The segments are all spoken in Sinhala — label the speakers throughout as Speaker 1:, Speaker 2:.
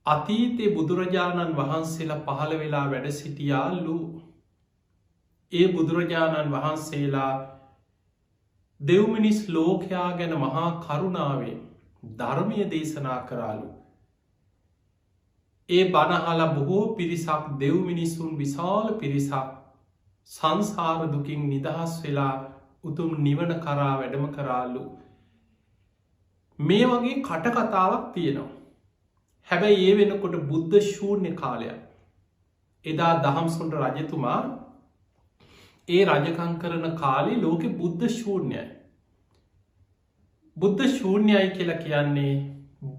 Speaker 1: අතීතයේ බුදුරජාණන් වහන්සේලා පහළ වෙලා වැඩ සිටියාලු. ඒ බුදුරජාණන් වහන්සේලා දෙව්මිනිස් ලෝකයා ගැන මහා කරුණාවෙන් ධර්මය දේශනා කරාලු. ඒ බණහල බොහෝ පිරිසක් දෙව්මිනිස්සුන් විශාල පිරිසක් සංසාර දුකින් නිදහස් වෙලා උතුම් නිවන කරා වැඩම කරාලු. මේ වගේ කටකතාවක් තියෙනවා. හැබැයි ඒ වෙනකොට බුද්ධ ශූන්‍ය කාලයක්. එදා දහම්සොඬ රජතුමා ඒ රජකං කරන කාලේ ලෝකෙ බුද්ධ ශූන්‍යයි. බුද්ධ ශූන්‍යයි කියලා කියන්නේ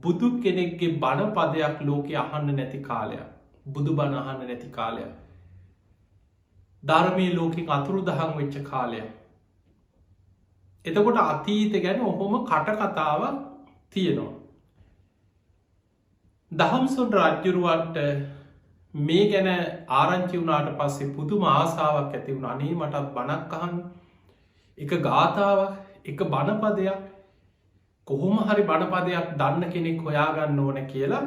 Speaker 1: බුදු කෙනෙක්ගේ බණ පදයක් ලෝකෙ අහන්න නැති කාලයක්. බුදු බණ අහන්න නැති කාලයක්. ධර්මය ලෝකෙන් අතුරු දහන් වෙච්ච කාලයක්. එතකොට අතීත ගැන ඔහොම කටකතාවක් තියෙනවා. දහම්සොඬ රජ්ජුරුවන්ට මේ ගැන ආරංචි වුණාට පස්සේ පුදුම ආසාාවක් ඇති වුණ අනේ මටත් බණක් අහන්න එක ගාථාවක් එක බණපදයක් කොහොම හරි බණපදයක් දන්න කෙනෙක් හොයාගන්න ඕන කියලා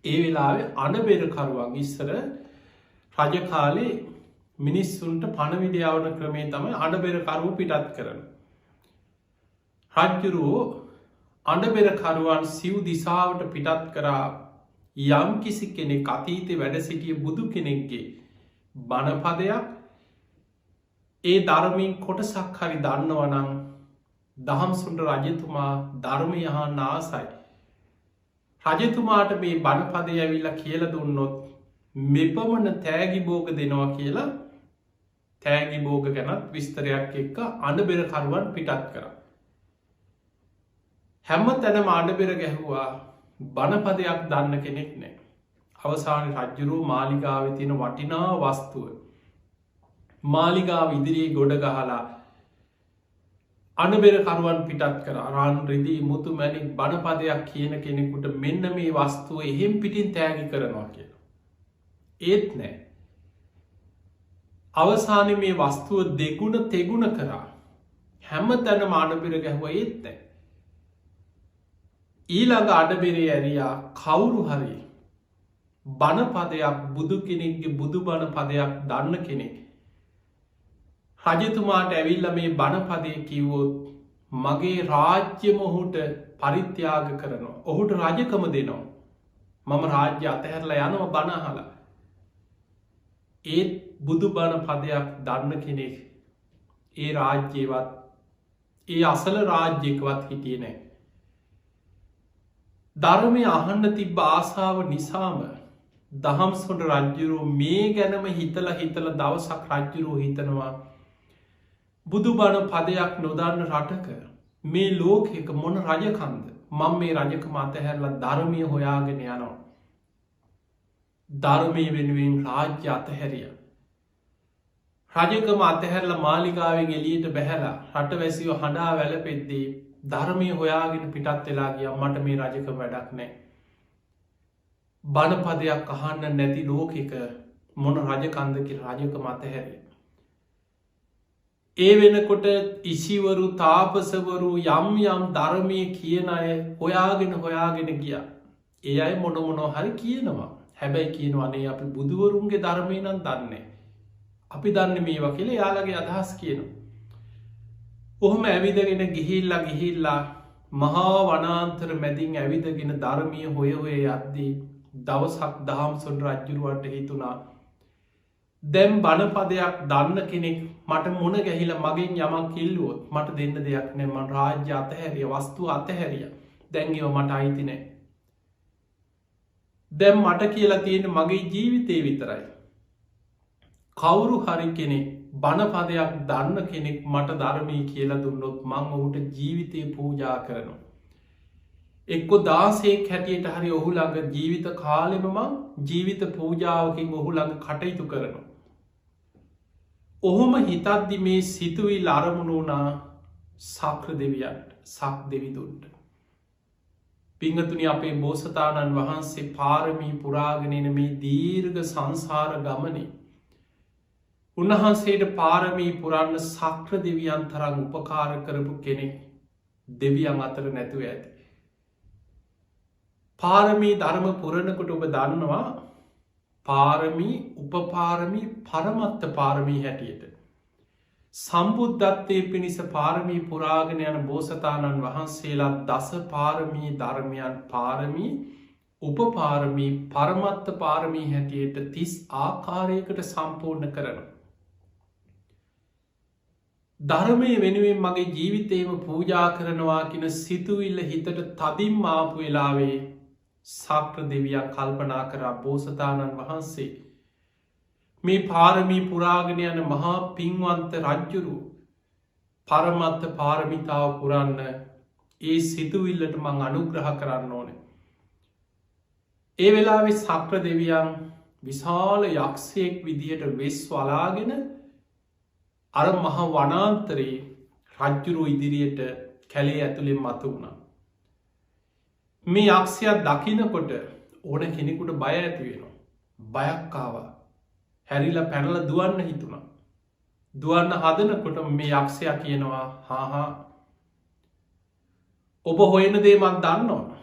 Speaker 1: ඒ වෙලාවේ අනබෙරකරුවන් ඉස්සර රජකාලේ මිනිස්සුන්ට පණවිඩියාවන ක්‍රමේ තමයි අඩබෙරකරුව පිටත් කරන. රජ්ජුරුවෝ අඩබෙරකරුවන් සිව් දිසාවට පිටත් කරා යම් කිසි කෙනෙක් අතීතේ වැඩ සිටිය බුදු කෙනෙක්ගේ බණපදයක් ඒ ධර්මයෙන් කොටසක් හරි දන්නවනං දහම්සොඬ රජතුමා ධර්මය අහන්න ආසයි. රජතුමාට මේ බණපදය ඇවිල්ලා කියල දුන්නොත් මෙපමණ තෑගි බෝග දෙනවා කියලා තෑගි බෝග ගැනත් විස්තරයක් එක්ක අඩබෙරකරුවන් පිටත් කර. හැම තැනම අඩබෙර ගැහුවා බණපදයක් දන්න කෙනෙක් නෑ. අවසාන රජ්ජුරුව මාලිගාව තියෙන වටිනා වස්තුව මාලිගාව ඉදිරියේ ගොඩ ගහලා අනබෙරකරුවන් පිටත් කර රන් රිදී මුතු මැනික් බණපදයක් කියන කෙනෙකුට මෙන්න මේ වස්තුව එහෙම් පිටින් තෑගි කරනවා කියලා. ඒත් නෑ. අවසාන මේ වස්තුව දෙගුණ තෙගුණ කරා හැම තැන මානපිර ගැහුව ඒත් නෑ. ඊළඟ අඩබෙරේ ඇරයා කවුරු හරි බණපදයක් බුදු කෙනෙක්ගේ බුදු බණ පදයක් දන්න කෙනෙක් රජතුමාට ඇවිල්ල මේ බණපදය කිව්වොත් මගේ රාජ්‍යම ඔහුට පරිත්‍යාග කරනවා. ඔහුට රජකම දෙනවා. මම රාජ්‍ය අතහැරලා යනව බණහල. ඒත් බුදු බණ පදයක් දන්න කෙනෙක් ඒ රාජ්‍යවත් ඒ අසල රාජ්‍යකවත් හිටිය නෑ. ධර්මය අහන්න තිබ්බ ආසාාව නිසාම දහම්සොඬ රජ්ජුරුව මේ ගැනම හිතල දවසක් රජ්ජුරුව හිතනවා බුදු බණ පදයක් නොදන්න රටක මේ ලෝකෙක මොන රජකන්ද මං මේ රජකම අතහැරලා ධර්මය හොයාගෙන යනවා. ධර්මය වෙනුවෙන් රාජ්‍ය අතහැරිය. රජකම අතහැරල මාලිකාවෙන් එලියට බැහැලා රටවැසිව හඬා වැලපෙද්දී ධර්මය හොයාගෙන පිටත් වෙලා ගිය මට මේ රජක වැඩක් නෑ. බණපදයක් අහන්න නැති ලෝකෙක මොන රජකන්ද කියල රජක මතහැරේ. ඒ වෙනකොට ඉසිවරු තාපසවරු යම් යම් ධර්මය කියන අය හොයාගෙන ගිය. ඒ අයි මොනමොනෝ හරි කියනවා. හැබැයි කියනවනේ අපි බුදුවරුන්ගේ ධර්මය නම් දන්නේ. අපි දන්න මේවා කියල යාලගේ අදහස් කියනවා. ඔහොම ඇවිදගෙන ගිහිල්ලා මහා වනාන්තර මැදින් ඇවිදගෙන ධර්මය හොය යද්දී දවසක් දහම්සොඬ රජ්ජුරුවන්ට හිතුණා දැම් බණපදයක් දන්න කෙනෙක් මට මොන ගැහිල මගෙන් යමක් කිල්ලුවොත් මට දෙන්න දෙයක් නෑමන් රාජ්‍ය අතහැරිය වස්තු අතහැරිය දැන්ගව මට අයිති නෑ. දැම් මට කියලා තියෙන මගේ ජීවිතය විතරයි. කවුරු හරි කෙනෙක් බණපදයක් දන්න කෙනෙක් මට ධර්මය කියලා දුන්නොත් මං ඔහුට ජීවිතය පූජා කරනවා. එක්කො දාසේක් හැටියට හරි ඔහු ළඟ ජීවිත කාලෙම මං ජීවිත පූජාවකින් ඔහු ළඟ කටයුතු කරනවා. ඔහොම හිතද්දි මේ සිතුවිල් අරමුණු වුණා සක්‍ර දෙවියන්ට සක් දෙවිදුන්ට. පිංහතුනි අපේ බෝසතාණන් වහන්සේ පාරමී පුරාගෙනන මේ දීර්ඝ සංසාර ගමනේ උන්වහන්සේට පාරමී පුරන්න සක්‍ර දෙවියන් තරම් උපකාර කරපු කෙනෙක් දෙවියන් අතර නැතුව ඇති. පාරමී ධර්ම පුරණකොට ඔබ දන්නවා පාරමී උපපාරමී පරමත්ත පාරමී හැටියට. සම්බුද්ධත්වය පිණිස පාරමී පුරාගෙන යන බෝසතාණන් වහන්සේලා දස පාරමී ධර්මයන් පාරමී උපපාරමී පරමත්ත පාරමී හැටියට 30 ආකාරයකට සම්පූර්ණ කරන. ධර්මය වෙනුවෙන් මගේ ජීවිතේම පූජා කරනවා කියන සිතුවිල්ල හිතට තදින් ආපු වෙලාවේ සක්‍ර දෙවියන් කල්පනා කරා බෝසතාණන් වහන්සේ මේ පාරමී පුරාගෙන යන මහා පින්වන්ත රජ්ජුරු පරමත්ත පාරමිතාව පුරන්න ඒ සිතුවිල්ලට මං අනුග්‍රහ කරන්න ඕනේ. ඒ වෙලාවෙ සක්‍ර දෙවියන් විශාල යක්ෂයෙක් විදිහට වෙස් වලාගෙන අර මහ වනාන්තරයේ රජ්ජුරු ඉදිරියට කැලේ ඇතුළෙන් මතු වුණා. මේ යක්ෂයා දකිනකොට ඕන කෙනෙකුට බය ඇති වෙනවා. බයක් ආවා. හැරිලා පැනලා දුවන්න හිතුණා. දුවන්න හදනකොට මේ යක්ෂයා කියනවා හා ඔබ හොයන දේ මන් දන්නවා.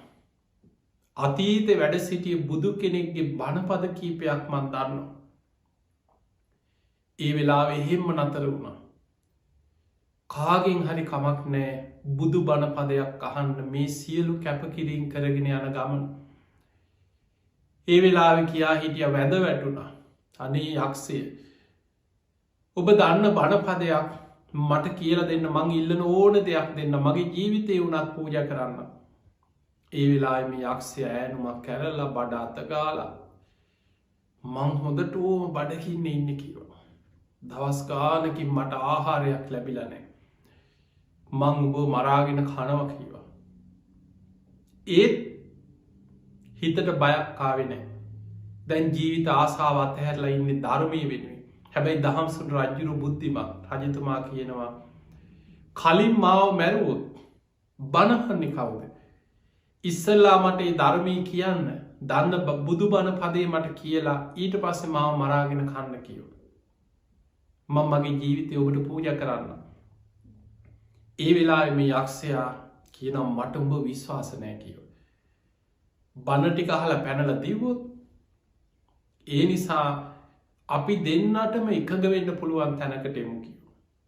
Speaker 1: අතීතේ වැඩ සිටිය බුදු කෙනෙක්ගේ බණපද කීපයක් මන් දන්නවා. ඒ වෙලාවේ එහෙම්ම නතර වුණා. කාගෙන් හරි කමක් නෑ බුදු බණපදයක් අහන්න මේ සියලු කැපකිරීම් කරගෙන යන ගමන. ඒ වෙලාවෙ කියා හිටිය වැඳ වැටුණා. අනේ යක්ෂය ඔබ දන්න බණපදයක් මට කියල දෙන්න මං ඉල්ලන ඕන දෙයක් දෙන්න මගේ ජීවිතය වුණත් පූජ කරන්න. ඒ වෙලාම යක්ෂය ෑනුමක් කැරල්ලා බඩ අතගාලා මං හොඳට ඕම බඩකින්න ඉන්න කිව. දවස් ගානකින් මට ආහාරයක් ලැබිලනෑ. මං උබ මරාගෙන කනව කීවා. ඒත් හිතට බයක් කාවෙනෑ. දැන් ජීවිත ආසාවත් හැරලා ඉන්න ධර්මය වෙනුවෙන්. හැබැයි දහම්සුන් රජ්ජුරු බුද්ධිමත් රජතුමා කියනවා කලින් මාව මැරුවොත් බණහන්නේ කවුද. ඉස්සල්ලා මට ඒ ධර්මී කියන්න දන්න බුදු බණ පදේ මට කියලා ඊට පස්සේ මාව මරාගෙන කන්න කියව. මං මගේ ජීවිතය ඔබට පූජ කරන්න. ඒ වෙලා මේ යක්ෂයා කියනම් මට උඹ විශ්වාසනය කියව. බණටික අහලා පැනල දීවොත් ඒ නිසා අපි දෙන්නටම එකඟ වෙන්න පුළුවන් තැනකට එමු කිව.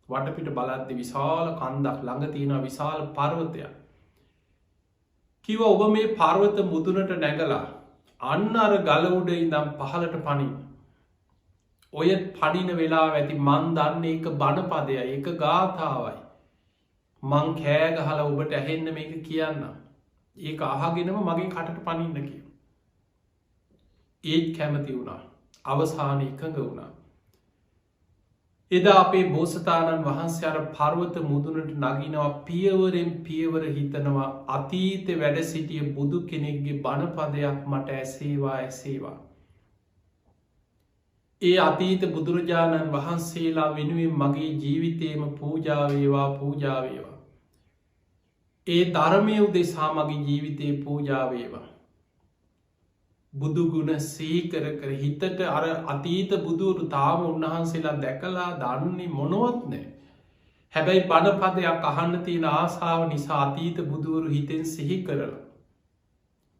Speaker 1: වටපිට බලද්දි විශාල කන්දක් ළඟ තියෙන විශාල පර්වතයක්. කිව ඔබ මේ පර්වත මුදුනට නැගලා අන්න අර ගල උඩ ඉඳම් පහලට පනින්. ඔය පඩින වෙලා ඇති මන් දන්න එක බණපදය එක ගාථාවයි. මං කෑගහල ඔබට ඇහෙන්න මේක කියන්න. ඒක අහගෙනම මගේ කටට පනින්න කිව. ඒත් කැමති වුණා. අවසාන එකඟ වුණා. එදා අපේ බෝසතාණන් වහන්සේ අර පර්වත මුදුනට නගිනවා පියවරෙන් පියවර හිතනවා අතීත වැඩ සිටිය බුදු කෙනෙක්ගේ බණපදයක් මට ඇසේවා ඇසේවා. ඒ අතීත බුදුරජාණන් වහන්සේලා වෙනුවෙන් මගේ ජීවිතේම පූජාවේවා පූජාවේවා. ඒ ධර්මය උදෙසා මගේ ජීවිතයේ පූජාවේවා. බුදුගුණ සීකර කර හිතට අර අතීත බුදුරු තාම උන්වහන්සේලා දැකලා දන්නේ මොනවත් නෑ. හැබැයි බණපදයක් අහන්න තියෙන ආසාාව නිසා අතීත බුදුවරු හිතෙන් සිහි කරලා.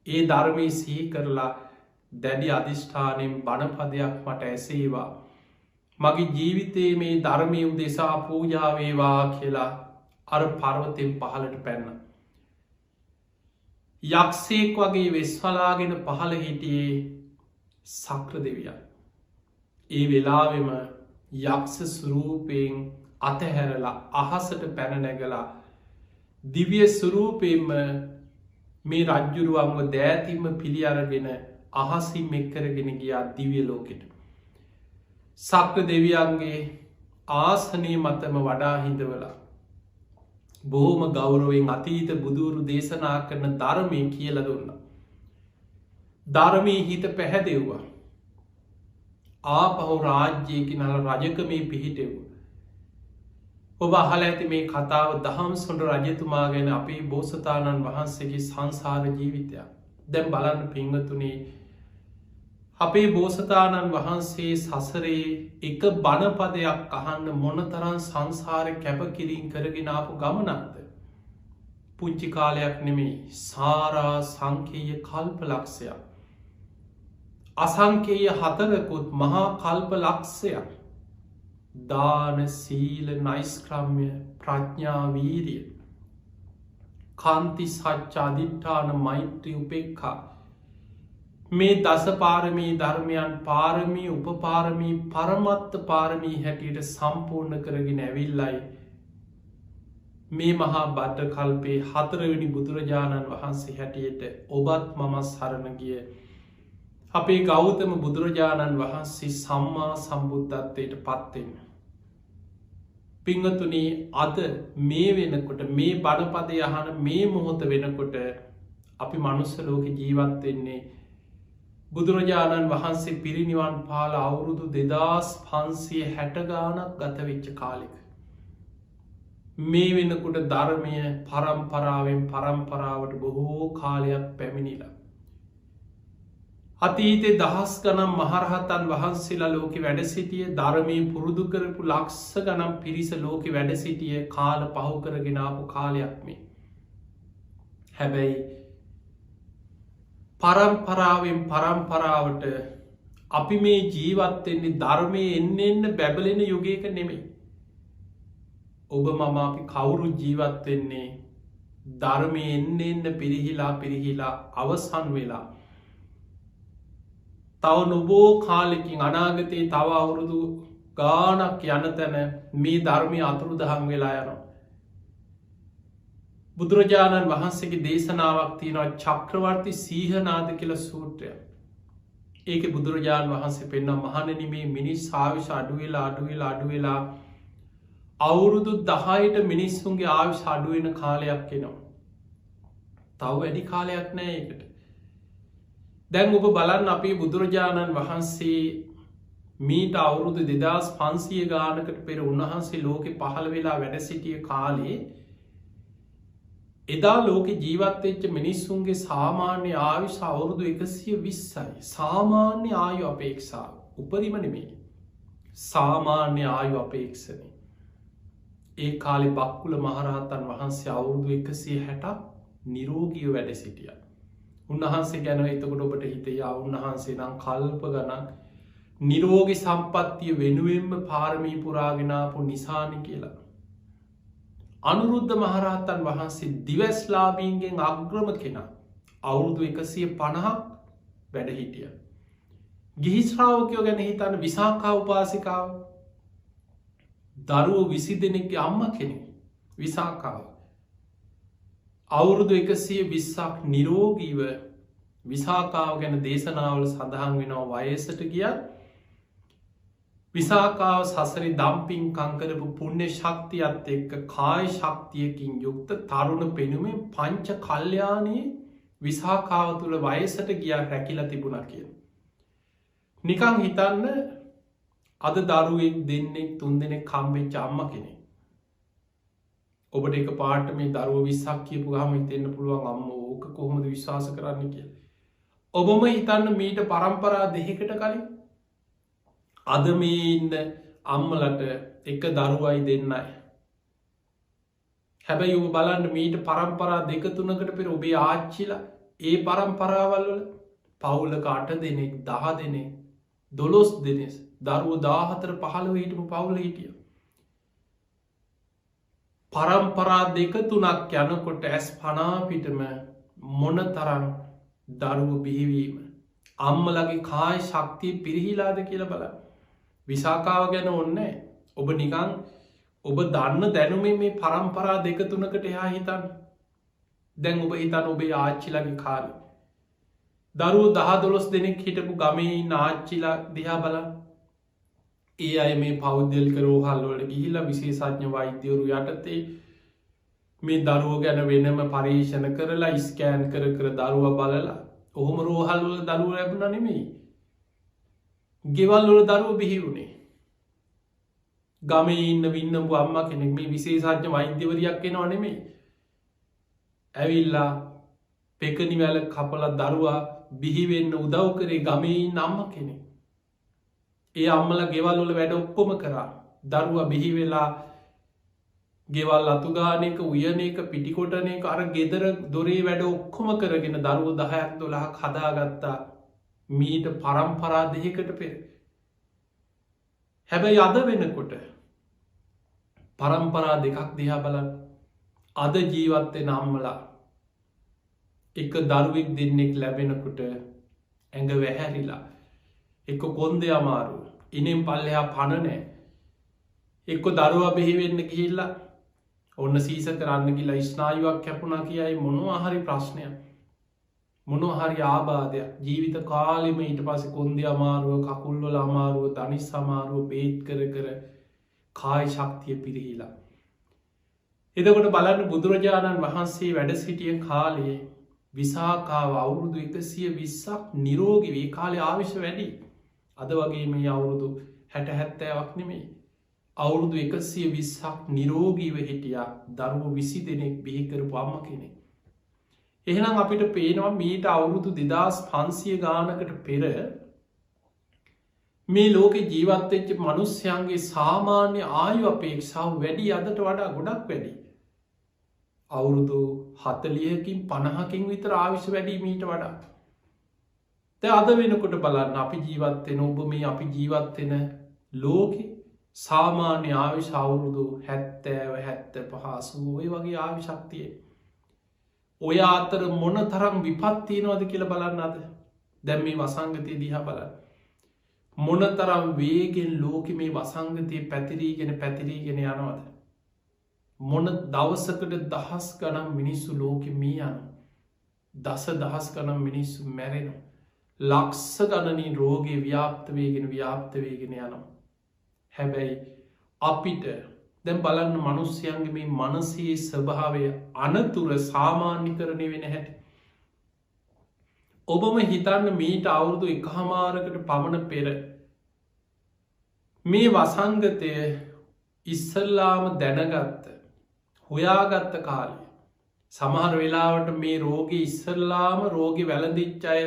Speaker 1: ඒ ධර්මය සිහි කරලා දැඩි අධිෂ්ඨානයෙන් බණපදයක් මට ඇසේවා. මගේ ජීවිතයේ මේ ධර්මය උදෙසා පූජාවේවා කියලා අර පර්වතයෙන් පහලට පැන්න. යක්ෂයෙක් වගේ වෙස්වලාගෙන පහළ හිටියේ සක්‍ර දෙවියන්. ඒ වෙලාවෙම යක්ෂ සුරූපයෙන් අතහැරලා අහසට පැනනැගලා දිවිය සුරූපයෙන්ම මේ රජ්ජුරුවන්ව දෑතිම පිළි අරගෙන අහසිම් එක්කරගෙන ගියා දිවිය ලෝකෙට. සක්‍ර දෙවියන්ගේ ආසනය මතම වඩා හිඳවලා බොහෝම ගෞරවෙන් අතීත බුදුරු දේශනා කරන ධර්මය කියල දුන්න. ධර්මී හිත පැහැදෙව්වා. ආපහු රාජ්‍යයකි නල රජකමේ පිහිටෙව්. ඔබ අහල ඇති මේ කතාව දහම් සොඩ රජතුමා ගැන අපේ බෝසතාණන් වහන්සේගේ සංසාර ජීවිතයක්. දැම් බලන්න පිංහතුනේ අපේ බෝසතාණන් වහන්සේ සසරේ එක බණපදයක් අහන්න මොනතරන් සංසාර කැපකිරීම් කරගෙනාපු ගමනක්ද. පුංචි කාලයක් නෙමෙයි සාරා සංකේය කල්ප ලක්ෂයක්. අසංකේය 4කුත් මහා කල්ප ලක්ෂයක්. දාන සීල නෛෂ්ක්‍රම්‍ය ප්‍රඥා වීරිය කාන්ති සච්ච අධිට්ඨාන මෛත්‍රී උපේක්ඛා මේ දස පාරමී ධර්මයන් පාරමී උපපාරමී පරමත්ත පාරමී හැටියට සම්පූර්ණ කරගෙන ඇවිල්ලයි මේ මහා බද්ද කල්පේ 4 වෙනි බුදුරජාණන් වහන්සේ හැටියට ඔබත් මම සරණ ගිය අපේ ගෞතම බුදුරජාණන් වහන්සේ සම්මා සම්බුද්ධත්වයට පත්වෙන්න. පිංහතුනි අද මේ වෙනකොට මේ බණපදය අහන මේ මොහොත වෙනකොට අපි මනුස්ස ලෝක ජීවත් වෙන්නේ බුදුරජාණන් වහන්සේ පිරිනිවන් පාල අවුරුදු 2560 ගානක් ගත වෙච්ච කාලෙක. මේ වෙනකොට ධර්මය පරම්පරාවෙන් පරම්පරාවට බොහෝ කාලයක් පැමිණිලා. අතීතේ දහස් ගනම් මහරහතන් වහන්සේලා ලෝකෙ වැඩ සිටිය ධර්මය පුරුදු කරපු ලක්ෂ ගනම් පිරිස ලෝකෙ වැඩ සිටිය කාල පහු කරගෙන ආපු කාලයක් මේ. හැබැයි පරම්පරාවෙන් පරම්පරාවට අපි මේ ජීවත්වෙන්නේ ධර්මය එන්න බැබලෙන යුගයක නෙමෙයි. ඔබ මම අපි කවුරු ජීවත්වෙන්නේ ධර්මය එන්න පිරිහිලා අවසන් වෙලා තව නොබෝ කාලෙකින් අනාගතයේ තව අවුරුදු ගානක් යන තැන මේ ධර්මය අතුරු දහම් වෙලා යනවා. බුදුරජාණන් වහන්සේගේ දේශනාවක් තියෙනවා චක්‍රවර්ති සීහනාද කියල සූත්‍රය. ඒක බුදුරජාණන් වහන්සේ පෙන්න්න මහණෙනි මේ මිනිස් ආවිශ අඩුවෙලා අවුරුදු 10ට මිනිස්සුන්ගේ ආවිශ අඩුවෙන කාලයක් එනවා. තව වැඩි කාලයක් නෑ ඒකට. දැන් ඔබ බලන්න අපේ බුදුරජාණන් වහන්සේ මීට අවුරුදු 2500 ගානකට පෙර උන්වහන්සේ ලෝකෙ පහළ වෙලා වැඩ සිටිය කාලේ එදා ලෝකෙ ජීවත්වෙච්ච මිනිස්සුන්ගේ සාමාන්‍ය ආයුෂ අවුරුදු 120යි. සාමාන්‍ය ආයු අපේක්ෂාව උපරිම නෙමෙයි. සාමාන්‍ය ආයු අපේක්ෂණය. ඒ කාලේ බක්කුල මහරහතන් වහන්සේ අවුරුදු 160ක් නිරෝගීව වැඩ සිටියා. උන්වහන්සේ ගැන එතකොට ඔබට හිතයා උන්වහන්සේ නම් කල්ප ගණන් නිරෝගි සම්පත්තිය වෙනුවෙන්ම පාරමී පුරාගෙනාපු නිසානි කියලා. අනුරුද්ධ මහරහතන් වහන්සේ දිවස්ලාබීන්ගෙන් අග්‍රම කෙනා අවුරුදු 150ක් වැඩ හිටිය. ගිහිශ්‍රාවකයෝ ගැන හිතන්න විසාකා උපාසිකාව දරුවෝ 20 දෙනෙක්ගේ අම්ම කෙනෙක් විසාකාව. අවුරුදු 120ක් නිරෝගීව විසාකාව ගැන දේශනාවල සඳහන් වෙනවා වයසට ගිය විසාකාව සසරි දම්පින් කංකරපු පුුණ්‍ය ශක්තියත් එක්ක කාය ශක්තියකින් යුක්ත තරුණ පෙනුමෙන් පංච කල්්‍යයානයේ විසාකාව තුළ වයසට ගිය රැකිල තිබුණ කිය. නිකං හිතන්න අද දරුවෙක් දෙන්නෙක් තුන් දෙනෙක් කම්බෙච්ච අම්ම කෙනෙ. ඔබට එක පාට මේ දරුව විස්සක් කියපු ගහම හිතෙන්න්න පුළුවන් අම්ම ඕක කොහොමද විශ්වාස කරන්න කිය. ඔබම හිතන්න මීට පරම්පරා දෙහෙකට කලින් අද මේ ඉන්න අම්මලට එක දරුවයි දෙන්නයි. හැබැයි ඔබ බලන්න මීට පරම්පරා දෙක තුනකට පෙර ඔබේ ආච්චිලා ඒ පරම්පරාවල්වල පවුලක 8 දෙනෙක් 10 දෙනෙක් 12 දෙනෙස් දරුව 14 15 හිටපු පවුල හිටිය. පරම්පරා දෙක තුනක් යනකොට ඇස් පනාපිටම මොන තරම් දරුව බිහිවීම අම්මලගේ කාය ශක්තිය පිරිහිලාද කියල බල. විසාකාව ගැන ඔන්න ඔබ නිකං ඔබ දන්න දැනුමේ මේ පරම්පරා දෙක තුනකට එහා හිතන් දැන් ඔබ හිතන් ඔබේ ආච්චිලගේ කාල. දරුව 10-12 දෙනෙක් හිටපු ගමේ නාච්චිලා දිහා බල ඒ අය මේ පෞද්ගලික රෝහල්වලට ගිහිලා විශේෂඥ වෛද්‍යවරු යටතේ මේ දරුව ගැන වෙනම පරීක්ෂණ කරලා ස්කෑන් කර දරුව බලලා ඔහොම රෝහල්වල දරුව ලැබුණ නෙමෙයි. ගෙවල්වල දරුව බිහිවුණේ. ගමේ ඉන්න වින්නපු අම්ම කෙනෙක් මේ විශේෂඥ වෛද්‍යවරියක් එනවා නෙමෙයි. ඇවිල්ලා පෙකණි වැල කපලා දරුවා බිහිවෙන්න උදව් කරේ ගමේ ඉන්න අම්ම කෙනෙක්. ඒ අම්මල ගෙවල්වල වැඩ ඔක්කොම කරා දරුවා බිහි වෙලා ගෙවල් අතුගාන එක උයන එක පිටිකොටන එක අර ගෙදර දොරේ වැඩ ඔක්කොම කරගෙන දරුව 10-12 හදාගත්තා මීට පරම්පරා දෙකකට පෙර. හැබැයි අද වෙනකොට පරම්පරා දෙකක් දිහා බලන්න. අද ජීවත්වෙන අම්මලා එක දරුවෙක් දෙන්නෙක් ලැබෙනකොට ඇඟ වැහැරිලා එක කොන්ද අමාරු ඉනෙන් පල්ලෙහා පණනෑ එක්ක දරුවා බෙහිවෙන්න ගිහිල්ලා ඔන්න සීස කරන්න කියලා ස්නායුවක් කැපුණා කියයි මොනවාහරි ප්‍රශ්නයක් මොනොහරි ආබාධයක් ජීවිත කාලෙම ඊට පස කොන්ද අමාරුව කකුල්වල අමාරුව දනිස් සමාරුව බේත් කර කාය ශක්තිය පිරිහිලා. එදකොට බලන්න බුදුරජාණන් වහන්සේ වැඩ සිටිය කාලයේ විසාකාව අවුරුදු 120ක් නිරෝගි වී කාලේ ආවිශ්‍ය වැඩි. අද වගේ මේ අවුරුදු 60-70ක් නෙමෙයි. අවුරුදු 120ක් නිරෝගීව හිටියා දරුවෝ 20 දෙනෙක් බිහි කරපු අම්ම කෙනෙක්. එහෙනම් අපිට පේනවා මීට අවුරුදු 2500 ගානකට පෙර මේ ලෝකේ ජීවත් වෙච්ච මිනිස්යන්ගේ සාමාන්‍ය ආයු අපේක්ෂාව වැඩි අදට වඩා ගොඩක් වැඩි. අවුරුදු 40කින් 50කින් විතර ආයුෂ වැඩි මීට වඩා. දැන් අද වෙනකොට බලන්න අපි ජීවත් වෙන ඔබ මේ අපි ජීවත් වෙන ලෝකේ සාමාන්‍ය ආයුෂ අවුරුදු 70 75 80 ඔය වගේ ආයුෂක් තියෙනවා. ඔය අතර මොන තරම් විපත් තියෙනවද කියලා බලන්න අද. දැන් මේ වසංගතය දිහා බලන්න. මොන තරම් වේගෙන් ලෝකෙ මේ වසංගතය පැතිරීගෙන යනවද. මොන දවසකට දහස් ගනම් මිනිස්සු ලෝකෙ මී යන. දස දහස් ගනම් මිනිස්සු මැරෙන. ලක්ෂ ගණනින් රෝගය ව්‍යාප්තවේගෙන යනවා. හැබැයි අපිට දැන් බලන්න මනුස්්‍යයන්ගේ මේ මනසේ ස්වභාවය අනතුර සාමාන්‍ය කරණය වෙන හැටි. ඔබම හිතන්න මීට අවුරුදු 1.5කට පමණ පෙර මේ වසංගතය ඉස්සල්ලාම දැනගත්ත හොයාගත්ත කාලය සමහර වෙලාවට මේ රෝග ඉස්සල්ලාම රෝග වැළඳිච්චය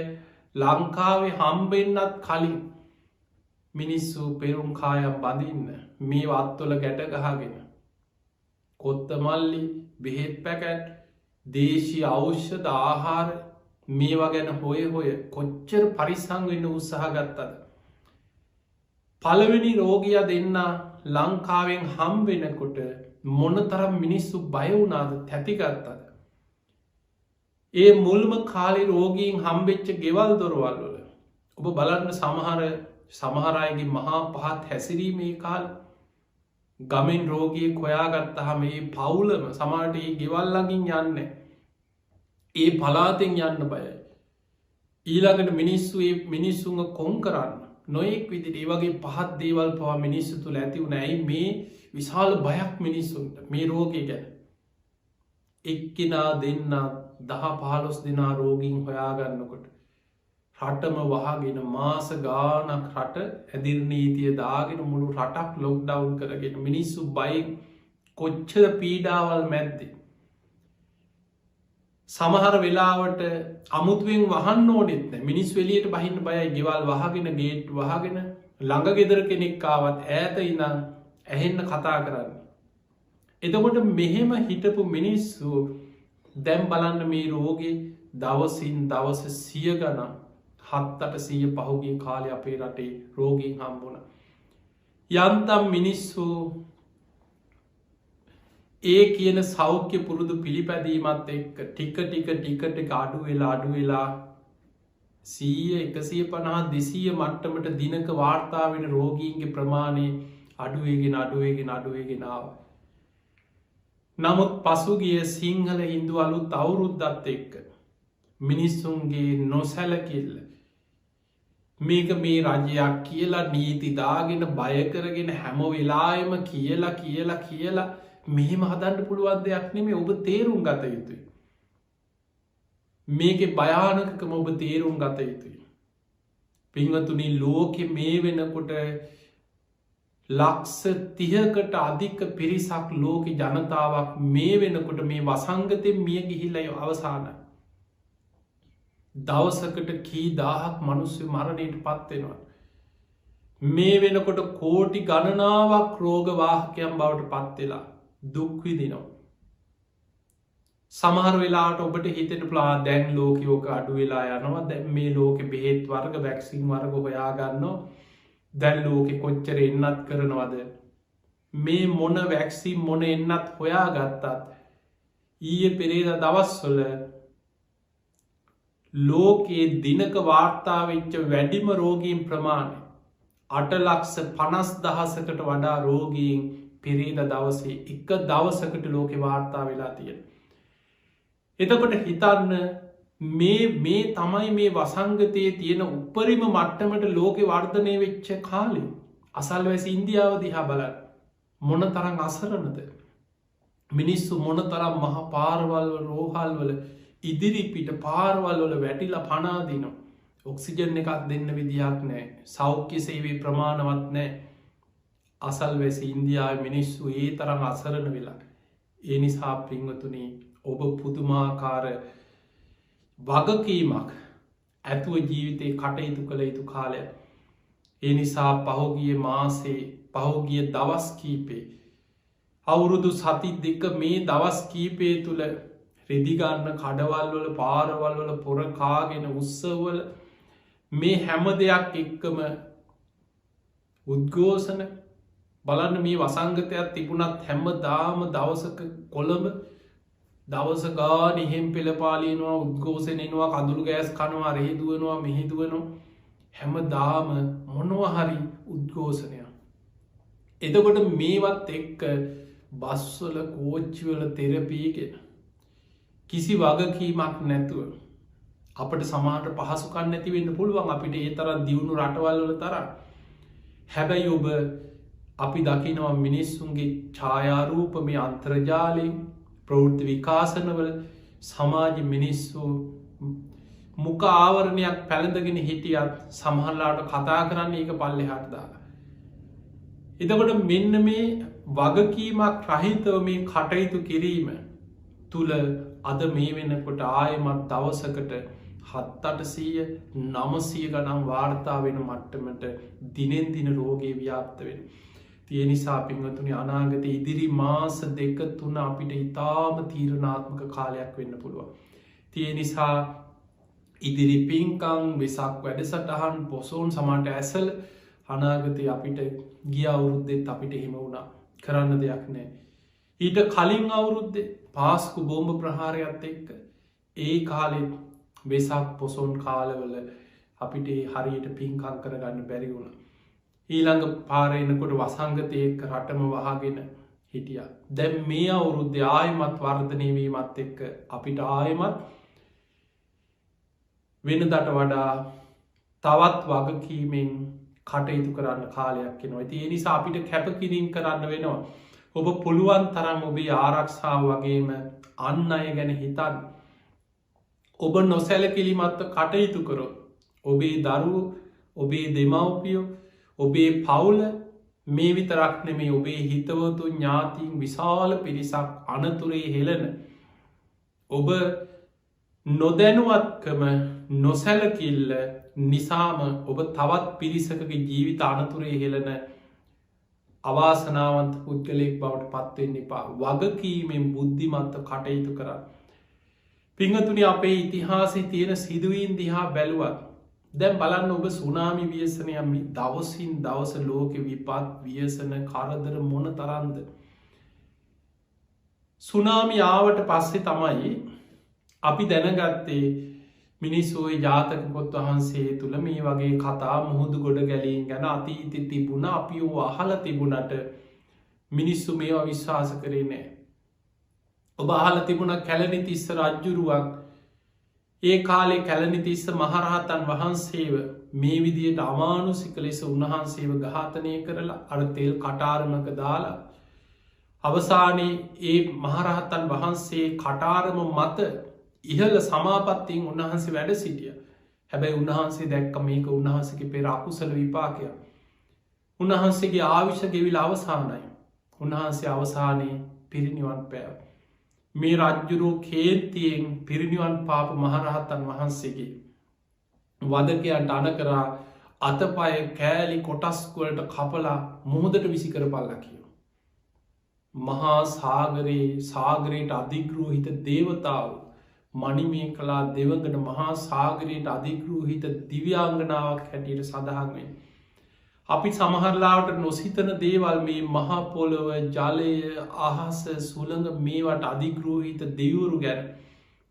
Speaker 1: ලංකාවේ හම්බෙන්න්නත් කලින් මිනිස්සු පෙරුම් කායක් බඳින්න මේ වත්වල ගැටගහගෙන කොත්ත මල්ලි බෙහෙත් පැකැට් දේශී අවෂ්‍යද ආහාර මේවා ගැන හොය කොච්චර පරිසං වෙන්න උත්සාහ ගත්තද. පළවෙනි රෝගිය දෙන්න ලංකාවෙන් හම් වෙනකොට මොනතරම් මිනිස්සු බයවුනාද තැතිගත්තද. ඒ මුල්ම කාලි රෝගීන් හම්බෙච්ච ගෙවල් දොරවල්වල ඔබ බලන්න සමහරයගේ මහා පහත් හැසිරීමේ කාල ගමෙන් රෝගී කොයාගත්තහ මේ පවුලම සමාට ඒ ගෙවල්ලඟින් යන්න ඒ පලාතෙන් යන්න බයයි. ඊළඟට මිනිස්සු ඒ මිනිස්සුන්ග කොන් කරන්න නොයෙක් විදිට ඒ වගේ පහත් දේවල් පවා මිනිස්සු තුළ ඇති වුණැයි මේ විශාල බයක් මිනිස්සුන්ට මේ රෝගය ගැන එක්කෙනා දෙන්න 10-15 දෙනා රෝගීන් හොයාගන්නකොට රටම වහගෙන මාස ගානක් රට ඇදිර් නීතිය දාගෙන මුළු රටක් ලොක්ඩවුන් කරගෙන මිනිස්සු බයි කොච්චර පීඩාවල් මැද්දේ. සමහර වෙලාවට අමුතුවෙන් වහන්න ඕනෙත්න මිනිස් වෙලියට බහින්න බයයි ගෙවල් වහගෙන ගේට් වහගෙන ළඟ ගෙදර කෙනෙක්කාවත් ඈත ඉනම් ඇහෙන්න කතා කරන්න. එතකොට මෙහෙම හිටපු මිනිස්සු දැම් බලන්න මේ රෝගේ දවසින් දවස 100 ගනම් 7-800 පහුගිය කාලය අපේ රටේ රෝගීන් හම්බුණ. යන්තම් මිනිස්සු ඒ කියන සෞඛ්‍ය පුරුදු පිළිපැදීමත් එක්ක ටික අඩු වෙලා 100-150-200 මට්ටමට දිනක වාර්තා වෙන රෝගීන්ගේ ප්‍රමාණය අඩුවේගෙන ආව. නමුත් පසුගිය සිංහල හින්දු අලුත් අවුරුද්දත් එක්ක මිනිස්සුන්ගේ නොසැලකිල්ල මේක මේ රජයක් කියලා නීති දාගෙන බය කරගෙන හැම වෙලායම කියලා මෙහෙම හදන්න පුළුවන් දෙයක් නෙමේ ඔබ තේරුම් ගත යුතුයි. මේක භයානකකම ඔබ තේරුම් ගත යුතුයි. පින්වතුනි ලෝකෙ මේ වෙනකොට ලක්ෂ 30කට අධික පිරිසක් ලෝක ජනතාවක් මේ වෙනකොට මේ වසංගතයෙන් මිය ගිහිල්ලා අවසානයි. දවසකට කී දාහක් මනුස්්‍ය මරණයට පත්වෙනවා. මේ වෙනකොට කෝටි ගණනාවක් රෝගවාහකයන් බවට පත්වෙලා දුක්විදිනවා. සමහර වෙලාට ඔබට හිතෙන ප්ලා දැන් ලෝකයෝක අඩු වෙලා යනවා දැන් මේ ලෝක බෙහෙත් වර්ග වැක්සින් වර්ග හොයාගන්නවා දැන් ලෝකෙ කොච්චර එන්නත් කරනවද මේ මොන වැක්සින් මොන එන්නත් හොයා ගත්තත් ඊය පෙරේද දවස්වල ලෝකයේ දිනක වාර්තාවෙච්ච වැඩිම රෝගීන් ප්‍රමාණය 8,50,000කට වඩා රෝගීන් පෙරේද දවසේ එක දවසකට ලෝකෙ වාර්තා වෙලා තියෙන. එතකොට හිතන්න මේ තමයි මේ වසංගතයේ තියෙන උපරිම මට්ටමට ලෝකෙ වර්ධනය වෙච්ච කාලෙ අසල්වැසි ඉන්දියාව දිහා බලන්න මොන තරම් අසරණද මිනිස්සු මොන තරම් මහ පාරවල්ව රෝහල්වල ඉදිරිපිට පාරවල්වල වැටිල පනාදිනවා ඔක්සිජන් එකක් දෙන්න විදිහක් නෑ සෞඛ්‍ය සේවේ ප්‍රමාණවත් නෑ අසල්වැසි ඉන්දියාව මිනිස්සු ඒ තරම් අසරණ වෙලා ඒ නිසා පින්වතුනේ ඔබ පුදුමාකාර වගකීමක් ඇතුව ජීවිතය කටයුතු කළ යුතු කාලය ඒ නිසා පහුගිය මාසේ පහුගිය දවස් කීපේ අවුරුදු සති දෙක මේ දවස් කීපේ තුළ රෙදිගන්න කඩවල්වල පාරවල්වල පොරකාගෙන උත්සවල මේ හැම දෙයක් එක්කම උද්ගෝසන බලන්න මේ වසංගතයක් තිබුණත් හැම දාම දවසක කොළඹ දවස ගාන එහෙම් පෙළපාලියනවා උද්ගෝසනෙනවා කඳුළු ගෑස් කනවා රෙහිදුවනවා මෙහිදුවනවා හැම දාම මොනවහරි උද්ගෝසනයක් එතකොට මේවත් එක්ක බස්වල කෝච්චිවල තෙරපීගෙන කිසි වගකීමක් නැතුව අපට සමාට පහසුකන් නැතිවෙන්න පුළුවන් අපිට ඒ තරම් දියුණු රටවල්වල තරම් හැබැයි ඔබ අපි දකිනවා මිනිස්සුන්ගේ ඡායාරූප මේ අන්තර්ජාලයෙන් ප්‍රවෘත්ති විකාශනවල සමාජ මිනිස්සු මුක ආවරණයක් පැළඳගෙන හිටියත් සමහරලාට කතා කරන්න ඒක පල්ලෙහාට දාලා. එතකොට මෙන්න මේ වගකීමක් රහිතව මේ කටයුතු කිරීම තුළ අද මේ වෙනකොට ආයමත් දවසකට 7,800-900 ගනම් වාර්තා වෙන මට්ටමට දිනෙන් දින රෝගයේ ව්‍යාප්ත වෙන. තිය නිසා පින්වතුනි අනාගත ඉදිරි මාස 2-3 අපිට ඉතාම තීරණාත්මක කාලයක් වෙන්න පුළුවන්. තිය නිසා ඉදිරි පින්කං වෙසක් වැඩසටහන් පොසෝන් සමට ඇසල් අනාගතය අපිට ගිය අවුරුද්දෙත් අපිට හිම වුණා කරන්න දෙයක් නෑ. ඊට කලින් අවුරුද්දේ පාස්කු බෝම්භ ප්‍රහාරයක්ත් එක්ක ඒ කාලෙත් වෙසක් පොසොන් කාලවල අපිට හරියට පින්කං කරගන්න බැරි වුණ. ඊළඟ පාරයනකොට වසංගතයක රටම වහගෙන හිටිය. දැම් මේ අවුරුද්ධ ආයමත් වර්ධනයවීමත් එක්ක අපිට ආයමත් වෙනදට වඩා තවත් වගකීමෙන් කටයුතු කරන්න කාලයක් කෙනවා. ඒ නිසා අපිට කැපකිරීම් කරන්න වෙනවා. ඔබ පුළුවන් තරම් ඔබේ ආරක්ෂාව වගේම අන්න අය ගැන හිතන් ඔබ නොසැලකිලිමත්ව කටයුතු කරොත් ඔබේ දරුව ඔබේ දෙමව්පියෝ ඔබේ පවුල මේ විතරක් නෙමේ ඔබේ හිතවතු ඥාතිීන් විශාල පිරිසක් අනතුරේ හෙලන ඔබ නොදැනුවත්කම නොසැලකිල්ල නිසාම ඔබ තවත් පිරිසකගේ ජීවිත අනතුරේ හෙලන අවාසනාවන්ත පුද්ගලයෙක් බවට පත්වෙන්න එපා වගකීමෙන් බුද්ධිමත්ව කටයුතු කරන්න. පිංහතුනි අපේ ඉතිහාසේ තියෙන සිදුවීන් දිහා බැලුවත් දැන් බලන්න ඔබ සුනාමි ව්‍යසනයම දවසින් දවස ලෝක විපත් ව්‍යසන කරදර මොන තරන්ද. සුනාමි ආවට පස්සේ තමයි අපි දැනගත්තේ මිනිස්සුවේ ජාතක පොත් වහන්සේ තුළ මේ වගේ කතා මුහුදු ගොඩ ගැලීන් ගැන අතීති තිබුණ අපි අහල තිබුණට මිනිස්සු මේවා විශ්වාස කරේ නෑ. ඔබ අහල තිබුණ කැලනි තිස්ස රජ්ජුරුවක් ඒ කාලේ කැලනි තිස්ස මහරහතන් වහන්සේව මේ විදියට අමානුසික ලෙස උන්වහන්සේව ඝාතනය කරලා අර තෙල් කටාරමක දාලා අවසානයේ ඒ මහරහතන් වහන්සේ කටාරම මත ඉහල සමාපත්තියෙන් උන්වහන්සේ වැඩ සිටිය. හැබැයි උන්වහන්සේ දැක්ක මේක උන්වහන්සගේ පෙර අකුසල විපාකය. උන්වහන්සේගේ ආවිෂ ගෙවිල අවසානයි. උන්වහන්සේ අවසානයේ පිරිනිවන් පෑව. මේ රජ්ජුරෝ කේන්තියෙන් පිරිනිවන් පාප මහරහතන් වහන්සේගේ වදකයන්ට අන කරා අතපය කෑලි කොටස්කොලට කපලා මුහදට විසි කර පල්ල කියව. මහා සාගරයට අධිග්‍රෝහිත දේවතාව මනිමේ කලා දෙවඟන මහා සාගරයට අධිග්‍රෝහිත දිව්‍යාංගනාවක් හැටියට සඳහන්වෙන්. අපි සමහරලාට නොසිතන දේවල් මේ මහාපොලොව ජලය අහස සුළඟ මේවට අධිග්‍රෝහිත දෙවුරු ගැන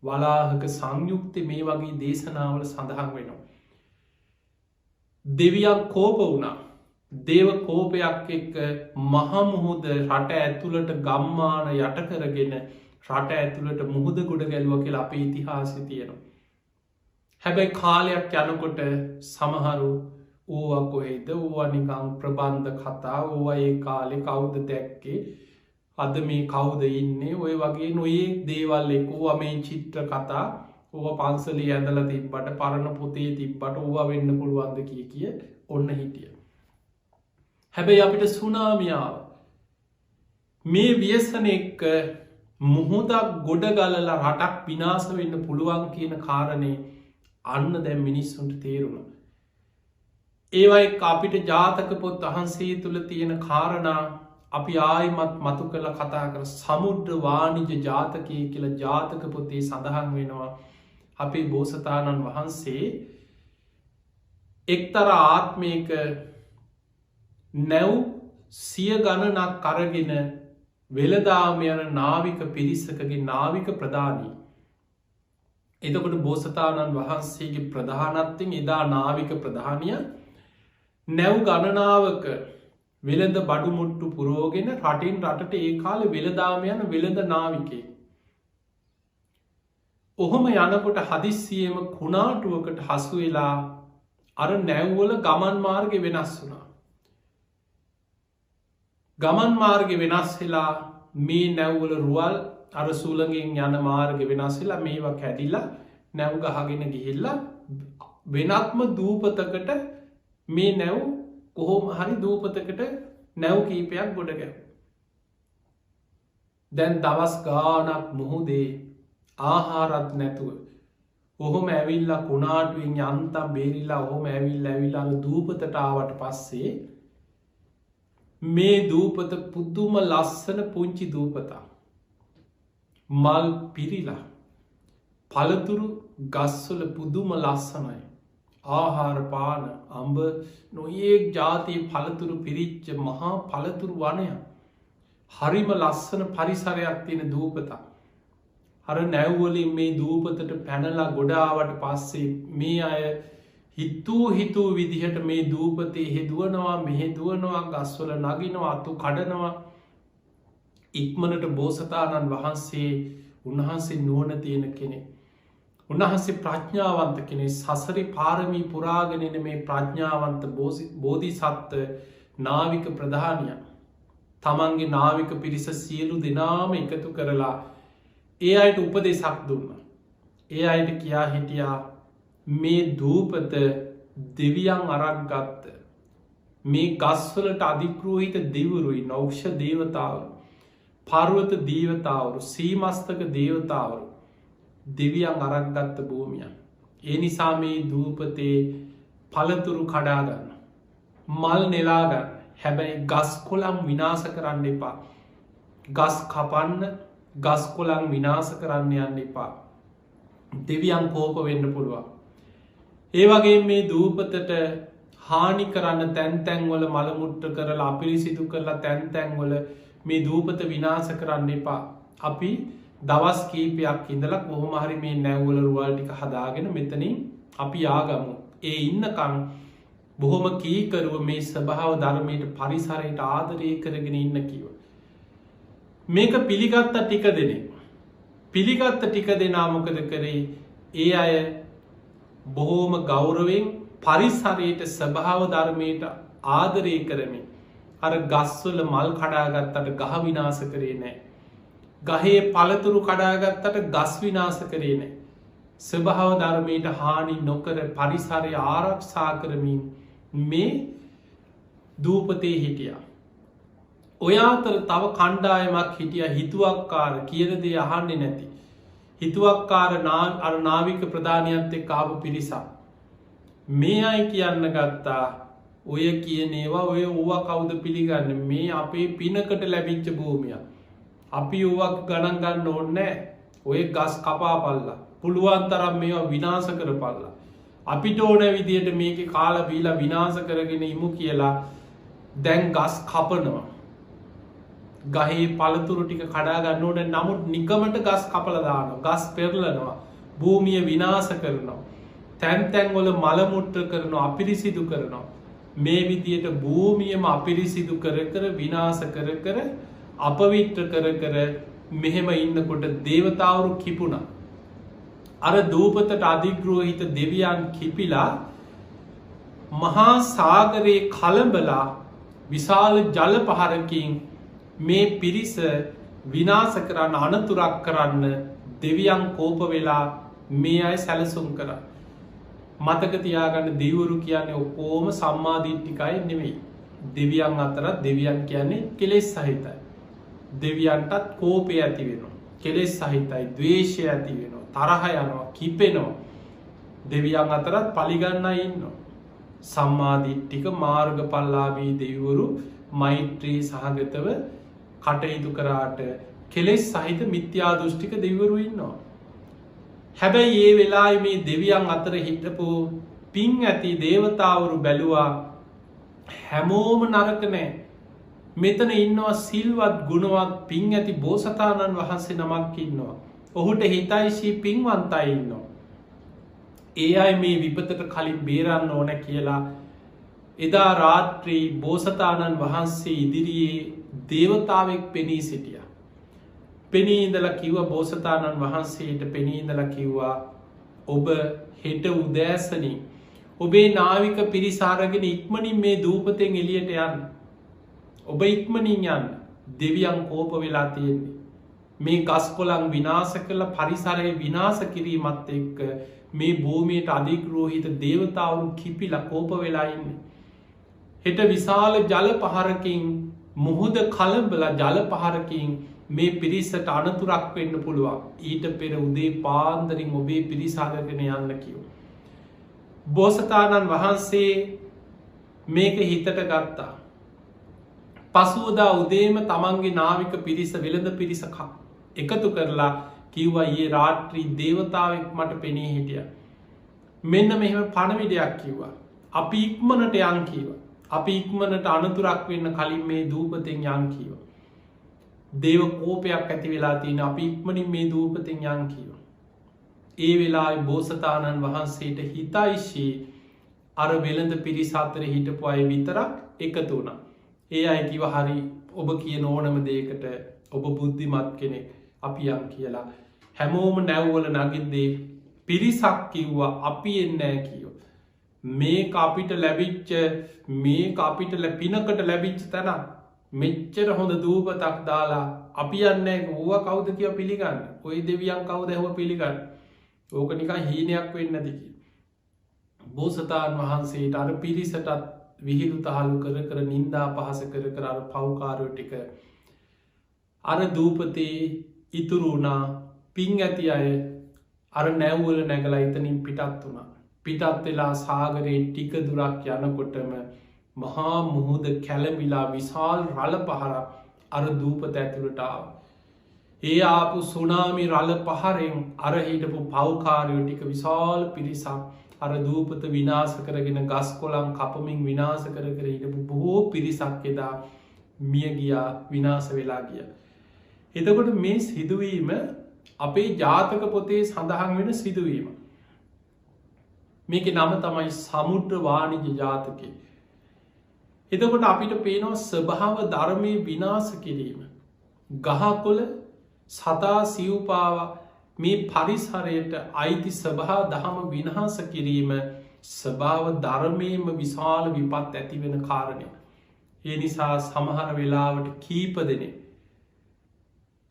Speaker 1: වලාහක සංයුක්ත මේ වගේ දේශනාවල සඳහන් වෙනවා. දෙවියක් කෝප වුණා දේව කෝපයක් එක්ක මහමුහුද රට ඇතුළට ගම්මාන යට කරගෙන රට ඇතුළට මුහුද ගොඩ ගැලුව කියලා අපේ ඉතිහාසය තියෙනවා. හැබැයි කාලයක් යනකොට සමහරු ඕවා කොහෙද ඕවා නිකං ප්‍රබන්ධ කතා ඕවා ඒ කාලෙ කවුද දැක්කේ අද මේ කවුද ඉන්නේ ඔය වගේ නොයේ දේවල් එකෝවා මේ චිත්‍ර කතා ඕව පන්සලි ඇඳල තිබ්බට පරණ පොතේ තිබ්බට ඕවා වෙන්න පුළුවන්ද කිය ඔන්න හිටිය. හැබැයි අපිට සුනාමියාව මේ ව්‍යසන එක්ක මුහුදක් ගොඩ ගලලා රටක් විනාස වෙන්න පුළුවන් කියන කාරණය අන්න දැම් මිනිස්සුන්ට තේරුණ. ඒවයි අපිට ජාතක පොත් අහන්සේ තුළ තියෙන කාරණා අපි ආයමත් මතු කළ කතා කර සමුද්‍ර වානිජ ජාතකය කියල ජාතක පොතේ සඳහන් වෙනවා අපේ බෝසතාණන් වහන්සේ එක්තර ආත්මයක නැව් සිය ගණනක් කරගෙන වෙළදාම යන නාවික පිරිසකගේ නාවික ප්‍රධානී. එතකොට බෝසතාණන් වහන්සේගේ ප්‍රධානත්වෙන් එදා නාවික ප්‍රධානය නැව් ගණනාවක වෙළඳ බඩුමුට්ටු පුරෝගෙන රටින් රටට ඒ කාල වෙළදාම යන වෙළඳ නාවිකේ. ඔහොම යනකොට හදිස්සියම කුණාටුවකට හසුවෙලා අර නැව්වල ගමන් මාර්ග වෙනස් වුණා. ගමන් මාර්ග වෙනස් වෙලා මේ නැව්වල රුවල් අර සූලගෙන් යන මාර්ග වෙනස් වෙලා මේවා කැඩිලා නැව් ගහගෙන ගිහිල්ලා වෙනත්ම දූපතකට මේ නැව් කොහොම හරි දූපතකට නැව් කීපයක් ගොඩ ගැව. දැන් දවස් ගානක් මුහුදේ ආහාරත් නැතුව ඔහොම ඇවිල්ලා කුණාටුවෙන් යන්තම් බේරිලා ඔහොම ඇවිල්ලා දූපතටාවට පස්සේ මේ දූපත පුද්දුම ලස්සන පුංචි දූපතා මල් පිරිලා පළතුරු ගස්වල පුදුම ලස්සනයි ආහාර පාන අම්බ නොඒක් ජාතිය පළතුරු පිරිච්ච මහා පළතුරු වනය හරිම ලස්සන පරිසරයක් තියෙන දූපතා හර නැව්වලින් මේ දූපතට පැනලා ගොඩාවට පස්සේ මේ අය හිතූ විදිහට මේ දූපතේ හෙදුවනවා මෙහෙදුවනවා ගස්වල නගිනවා අතු කඩනවා ඉක්මනට බෝසතාණන් වහන්සේ උන්වහන්සේ නුවණ තියෙන කෙනෙ. උන්වහන්සේ ප්‍රඥාවන්ත කෙනෙ සසරි පාරමී පුරාගෙනෙන මේ ප්‍රඥාවන්ත බෝධි සත්ත නාවික ප්‍රධානය තමන්ගේ නාවික පිරිස සියලු දෙනාම එකතු කරලා ඒ අයට උපදෙසක් දුන්න. ඒ අයට කියා හිටියා මේ දූපත දෙවියන් අරක් ගත්ත මේ ගස්වලට අධික්‍රෝහිත දෙවරුයි නෞක්ෂ දේවතාවරු පර්වත දේවතාවරු සීමස්තක දේවතාවරු දෙවියන් අරක්ගත්ත භූමිය. ඒ නිසා මේ දූපතේ පළතුරු කඩාගන්න මල් නෙලාගන්න හැබැයි ගස් කොළම් විනාස කරන්න එපා ගස් කපන්න ගස් කොළං විනාස කරන්න යන්න එපා දෙවියන් කෝප වෙන්න පුළුවන්. ඒ වගේ මේ දූපතට හානි කරන්න තැන්තැන්වල මළමුට්ට කරලා අපිරිසිදු කරලා තැන්තැන්වල මේ දූපත විනාස කරන්න එපා අපි දවස් කීපයක් ඉඳලා කොහොමහරි මේ නැව්වල රුවල්ටික හදාගෙන මෙතනින් අපි ආගමු ඒ ඉන්නකං බොහොම කීකරුව මේ ස්වභාව ධර්මයට පරිසරයට ආදරය කරගෙන ඉන්න කිව. මේක පිළිගත්ත ටික දෙනෙ පිළිගත්ත ටික දෙනාමොකද කරේ ඒ අය බොහෝම ගෞරවෙන් පරිසරයට ස්වභාව ධර්මයට ආදරය කරමින් අර ගස්වල මල් කඩාගත්තට ගහ විනාස කරේ නෑ ගහේ පළතුරු කඩාගත්තට ගස් විනාස කරේ නෑ ස්වභාව ධර්මයට හානි නොකර පරිසරය ආරක්ෂා කරමින් මේ දූපතේ හිටියා. ඔය අතර තව කණ්ඩායමක් හිටිය හිතුවක්කාර කියන දේ අහන්නේ නැති. හිතුවක්කාර අර නාවික ප්‍රධානයන්ත කාප පිරිසා. මේ අයි කියන්න ගත්තා ඔය කියනේවා ඔය ඕවා කවුද පිළිගන්න මේ අපේ පිනකට ලැබිච්ච භූමියක්. අපි ඕවක් ගණන් ගන්න ඕනේ ඔය ගස් කපාපල්ලා පුළුවන් තරම් මේවා විනාශ කරපල්ලා අපිට ඕන විදියට මේක කාලා බීලා විනාශ කරගෙන ඉමු කියලා දැන් ගස් කපනවා ගහේ පළතුරු ටික කඩා ගන්න ඕනේ නමුත් නිකමට ගස් කපලා දානවා ගස් පෙරලනවා භූමිය විනාශ කරනවා තැන් තැන් වල මල මුට්ටු කරනවා අපිරිසිදු කරනවා මේ විදියට භූමියම අපිරිසිදු කර කර විනාශ කර කර අපවිත්‍ර කර කර මෙහෙම ඉන්නකොට දේවතාවරු කිපුණා අර දූපතට අධිග්‍රෝහිත දෙවියන් කිපිලා මහා සාගරයේ කලඹලා විශාල ජල පහරකින් මේ පිරිස විනාශ කරන්න අනතුරක් කරන්න දෙවියන් කෝප වෙලා මේ අය සැලසුම් කරා මතක තියාගන්න දෙවිවරු කියන්නේ ඔක්කොම සම්මාදිට්ඨිකයි නෙමෙයි දෙවියන් අතරත් දෙවියන් කියන්නේ කෙලෙස් සහිතයි දෙවියන්ටත් කෝපය ඇති වෙනවා කෙලෙස් සහිතයි ද්වේෂය ඇති වෙනවා තරහ යනවා කිපෙනවා දෙවියන් අතරත් පලිගන්න ඉන්නවා සම්මාදිට්ඨික මාර්ගඵලලාභී දෙවිවරු මෛත්‍රී සහගතව කටයුතු කරාට කෙලෙස් සහිත මිත්‍යා දෘෂ්ටික දෙවිවරු ඉන්නවා හැබැයි ඒ වෙලාවේ මේ දෙවියන් අතර හිටපු පින් ඇති දේවතාවරු බැලුවා හැමෝම නරක නෑ මෙතන ඉන්නවා සිල්වත් ගුණවත් පින් ඇති බෝසතාණන් වහන්සේ නමක් ඉන්නවා ඔහුට හිතයිශී පින්වන්තයි ඉන්නවා ඒ අය මේ විපතට කලින් බේරන්න ඕන කියලා එදා රාත්‍රී බෝසතාණන් වහන්සේ ඉදිරියේ දේවතාවෙක් පෙනී සිටිය පෙනීඉදල කිව්ව බෝසතාණන් වහන්සේට පෙනීඉදල කිව්වා ඔබ හෙට උදෑසනින් ඔබේ නාවික පිරිසාරගෙන ඉක්මනින් මේ දූපතෙන් එලියට යන්න ඔබ ඉක්මනින් යන්න දෙවියන් කෝප වෙලා තියෙන්නේ මේ ගස්කොලන් විනාශ කළ පරිසරය විනාශ කිරීමත් එක්ක මේ භූමියට අධිග්‍රෝහිත දේවතාවරු කිපිලා කෝප වෙලා ඉන්නේ හෙට විශාල ජල පහරකින් මුහුද කලඹලා ජල පහරකින් මේ පිරිසට අනතුරක් වෙන්න පුළුවන් ඊට පෙර උදේ පාන්දරින් ඔබේ පිරිසාගගෙන යන්න කිව් බෝසතාණන් වහන්සේ මේක හිතට ගත්තා පසුවදා උදේම තමන්ගේ නාවික පිරිස වෙළඳ පිරිසක එකතු කරලා කිව්වා ඒ රාත්‍රී දේවතාවෙක් මට පෙනී හිටිය මෙන්න මෙහෙම පණවිඩයක් කිව්වා අපි ඉක්මනට යන් කීව අපි ඉක්මනට අනතුරක් වෙන්න කලින් මේ දූපතෙන් යන් කීව දේව කෝපයක් ඇති වෙලා තියෙන අපි ඉක්මනින් මේ දූපතෙන් යන් කීව ඒ වෙලාවේ බෝසතාණන් වහන්සේට හිතයිශී අර වෙළඳ පිරිස අතර හිටපු අය විතරක් එකතු වුණා ඒ අය කිව හරි ඔබ කියන ඕනම දේකට ඔබ බුද්ධිමත් කෙනෙක් අපි යම් කියලා හැමෝම නැව්වල නගින්දේ පිරිසක් කිව්වා අපි එන්නෑ කියෝ මේ අපිට ලැබිච්ච මේ අපිට පිනකට ලැබිච්ච තැන මෙච්චර හොඳ දූපතක් දාලා අපි යන්නේ ඕව කවුද කිය පිළිගන්න ඔය දෙවියන් කවුද ඇහුව පිළිගන්න ඕක නිකන් හීනයක් වෙන්න නැති කියලා බෝසතාණන් වහන්සේට අර පිරිසටත් විහිළු තහළු කර කර නින්දා පහස කර කර අර පව්කාරයෝ ටික අර දූපතේ ඉතුරු වුණා පින් ඇති අය අර නැව්වල නැගලා එතනින් පිටත් වුණා පිටත් වෙලා සාගරයේ ටික දුරක් යනකොටම මහා මුහුද කැළඹිලා විශාල රළ පහරක් අර දූපත ඇතුළට ආවා ඒ ආපු සුනාමි රළ පහරෙන් අර හිටපු පව්කාරයෝ ටික විශාල පිරිසක් අර දූපත විනාශ කරගෙන ගස් කොළන් කපමින් විනාශ කර කර හිටපු බොහෝ පිරිසක් එදා මිය ගියා විනාශ වෙලා ගිය එතකොට මේ සිදුවීම අපේ ජාතක පොතේ සඳහන් වෙන සිදුවීම මේක නම තමයි සමුද්‍ර වාණිජ ජාතකය එතකොට අපිට පේනවා ස්වභාව ධර්මය විනාශ කිරීම ගහකොළ සතා සිව්පාව මේ පරිසරයට අයිති ස්වභාව දහම විනාශ කිරීම ස්වභාව ධර්මයම විශාල විපත් ඇති වෙන කාරණය ඒ නිසා සමහර වෙලාවට කීප දෙනෙ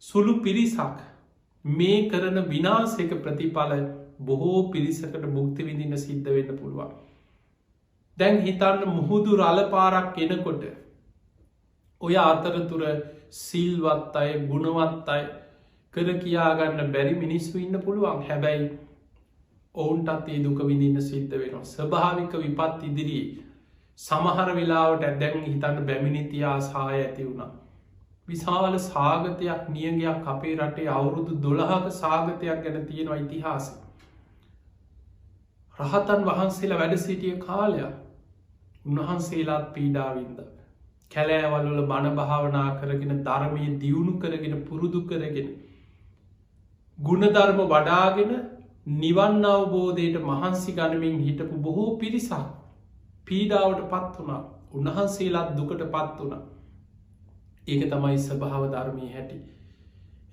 Speaker 1: සුළු පිරිසක් මේ කරන විනාශයක ප්‍රතිඵල බොහෝ පිරිසකට මුක්ති විඳින්න සිද්ධ වෙන්න පුළුවන් දැන් හිතන්න මුහුදු රළ පාරක් එනකොට ඔය අතරතුර සිල්වත් අය ගුණවත් අය කර කියාගන්න බැරි මිනිස්සු ඉන්න පුළුවන් හැබැයි ඔවුන්ටත් ඒ දුක විඳින්න සිද්ධ වෙනවා ස්වභාවික විපත් ඉදිරියේ සමහර වෙලාවට දැන් හිතන්න බැමිණිතියා සහය ඇති වුණා විශාල සාගතයක් නියගයක් අපේ රටේ අවුරුදු 12ක සාගතයක් ගැන තියෙනවා ඉතිහාසය. රහතන් වහන්සේලා වැඩ සිටිය කාලයක් උන්වහන්සේලාත් පීඩාවින්ද. කැලෑවල්වල බණ භාවනා කරගෙන ධර්මය දියුණු කරගෙන පුරුදු කරගෙන ගුණධර්ම වඩාගෙන නිවන් අවබෝධයට මහන්සි ගනමින් හිටපු බොහෝ පිරිසක් පීඩාවට පත් වුණා. උන්වහන්සේලාත් දුකට පත් වුණා. ඒක තමයි ස්වභාව ධර්මය හැටි.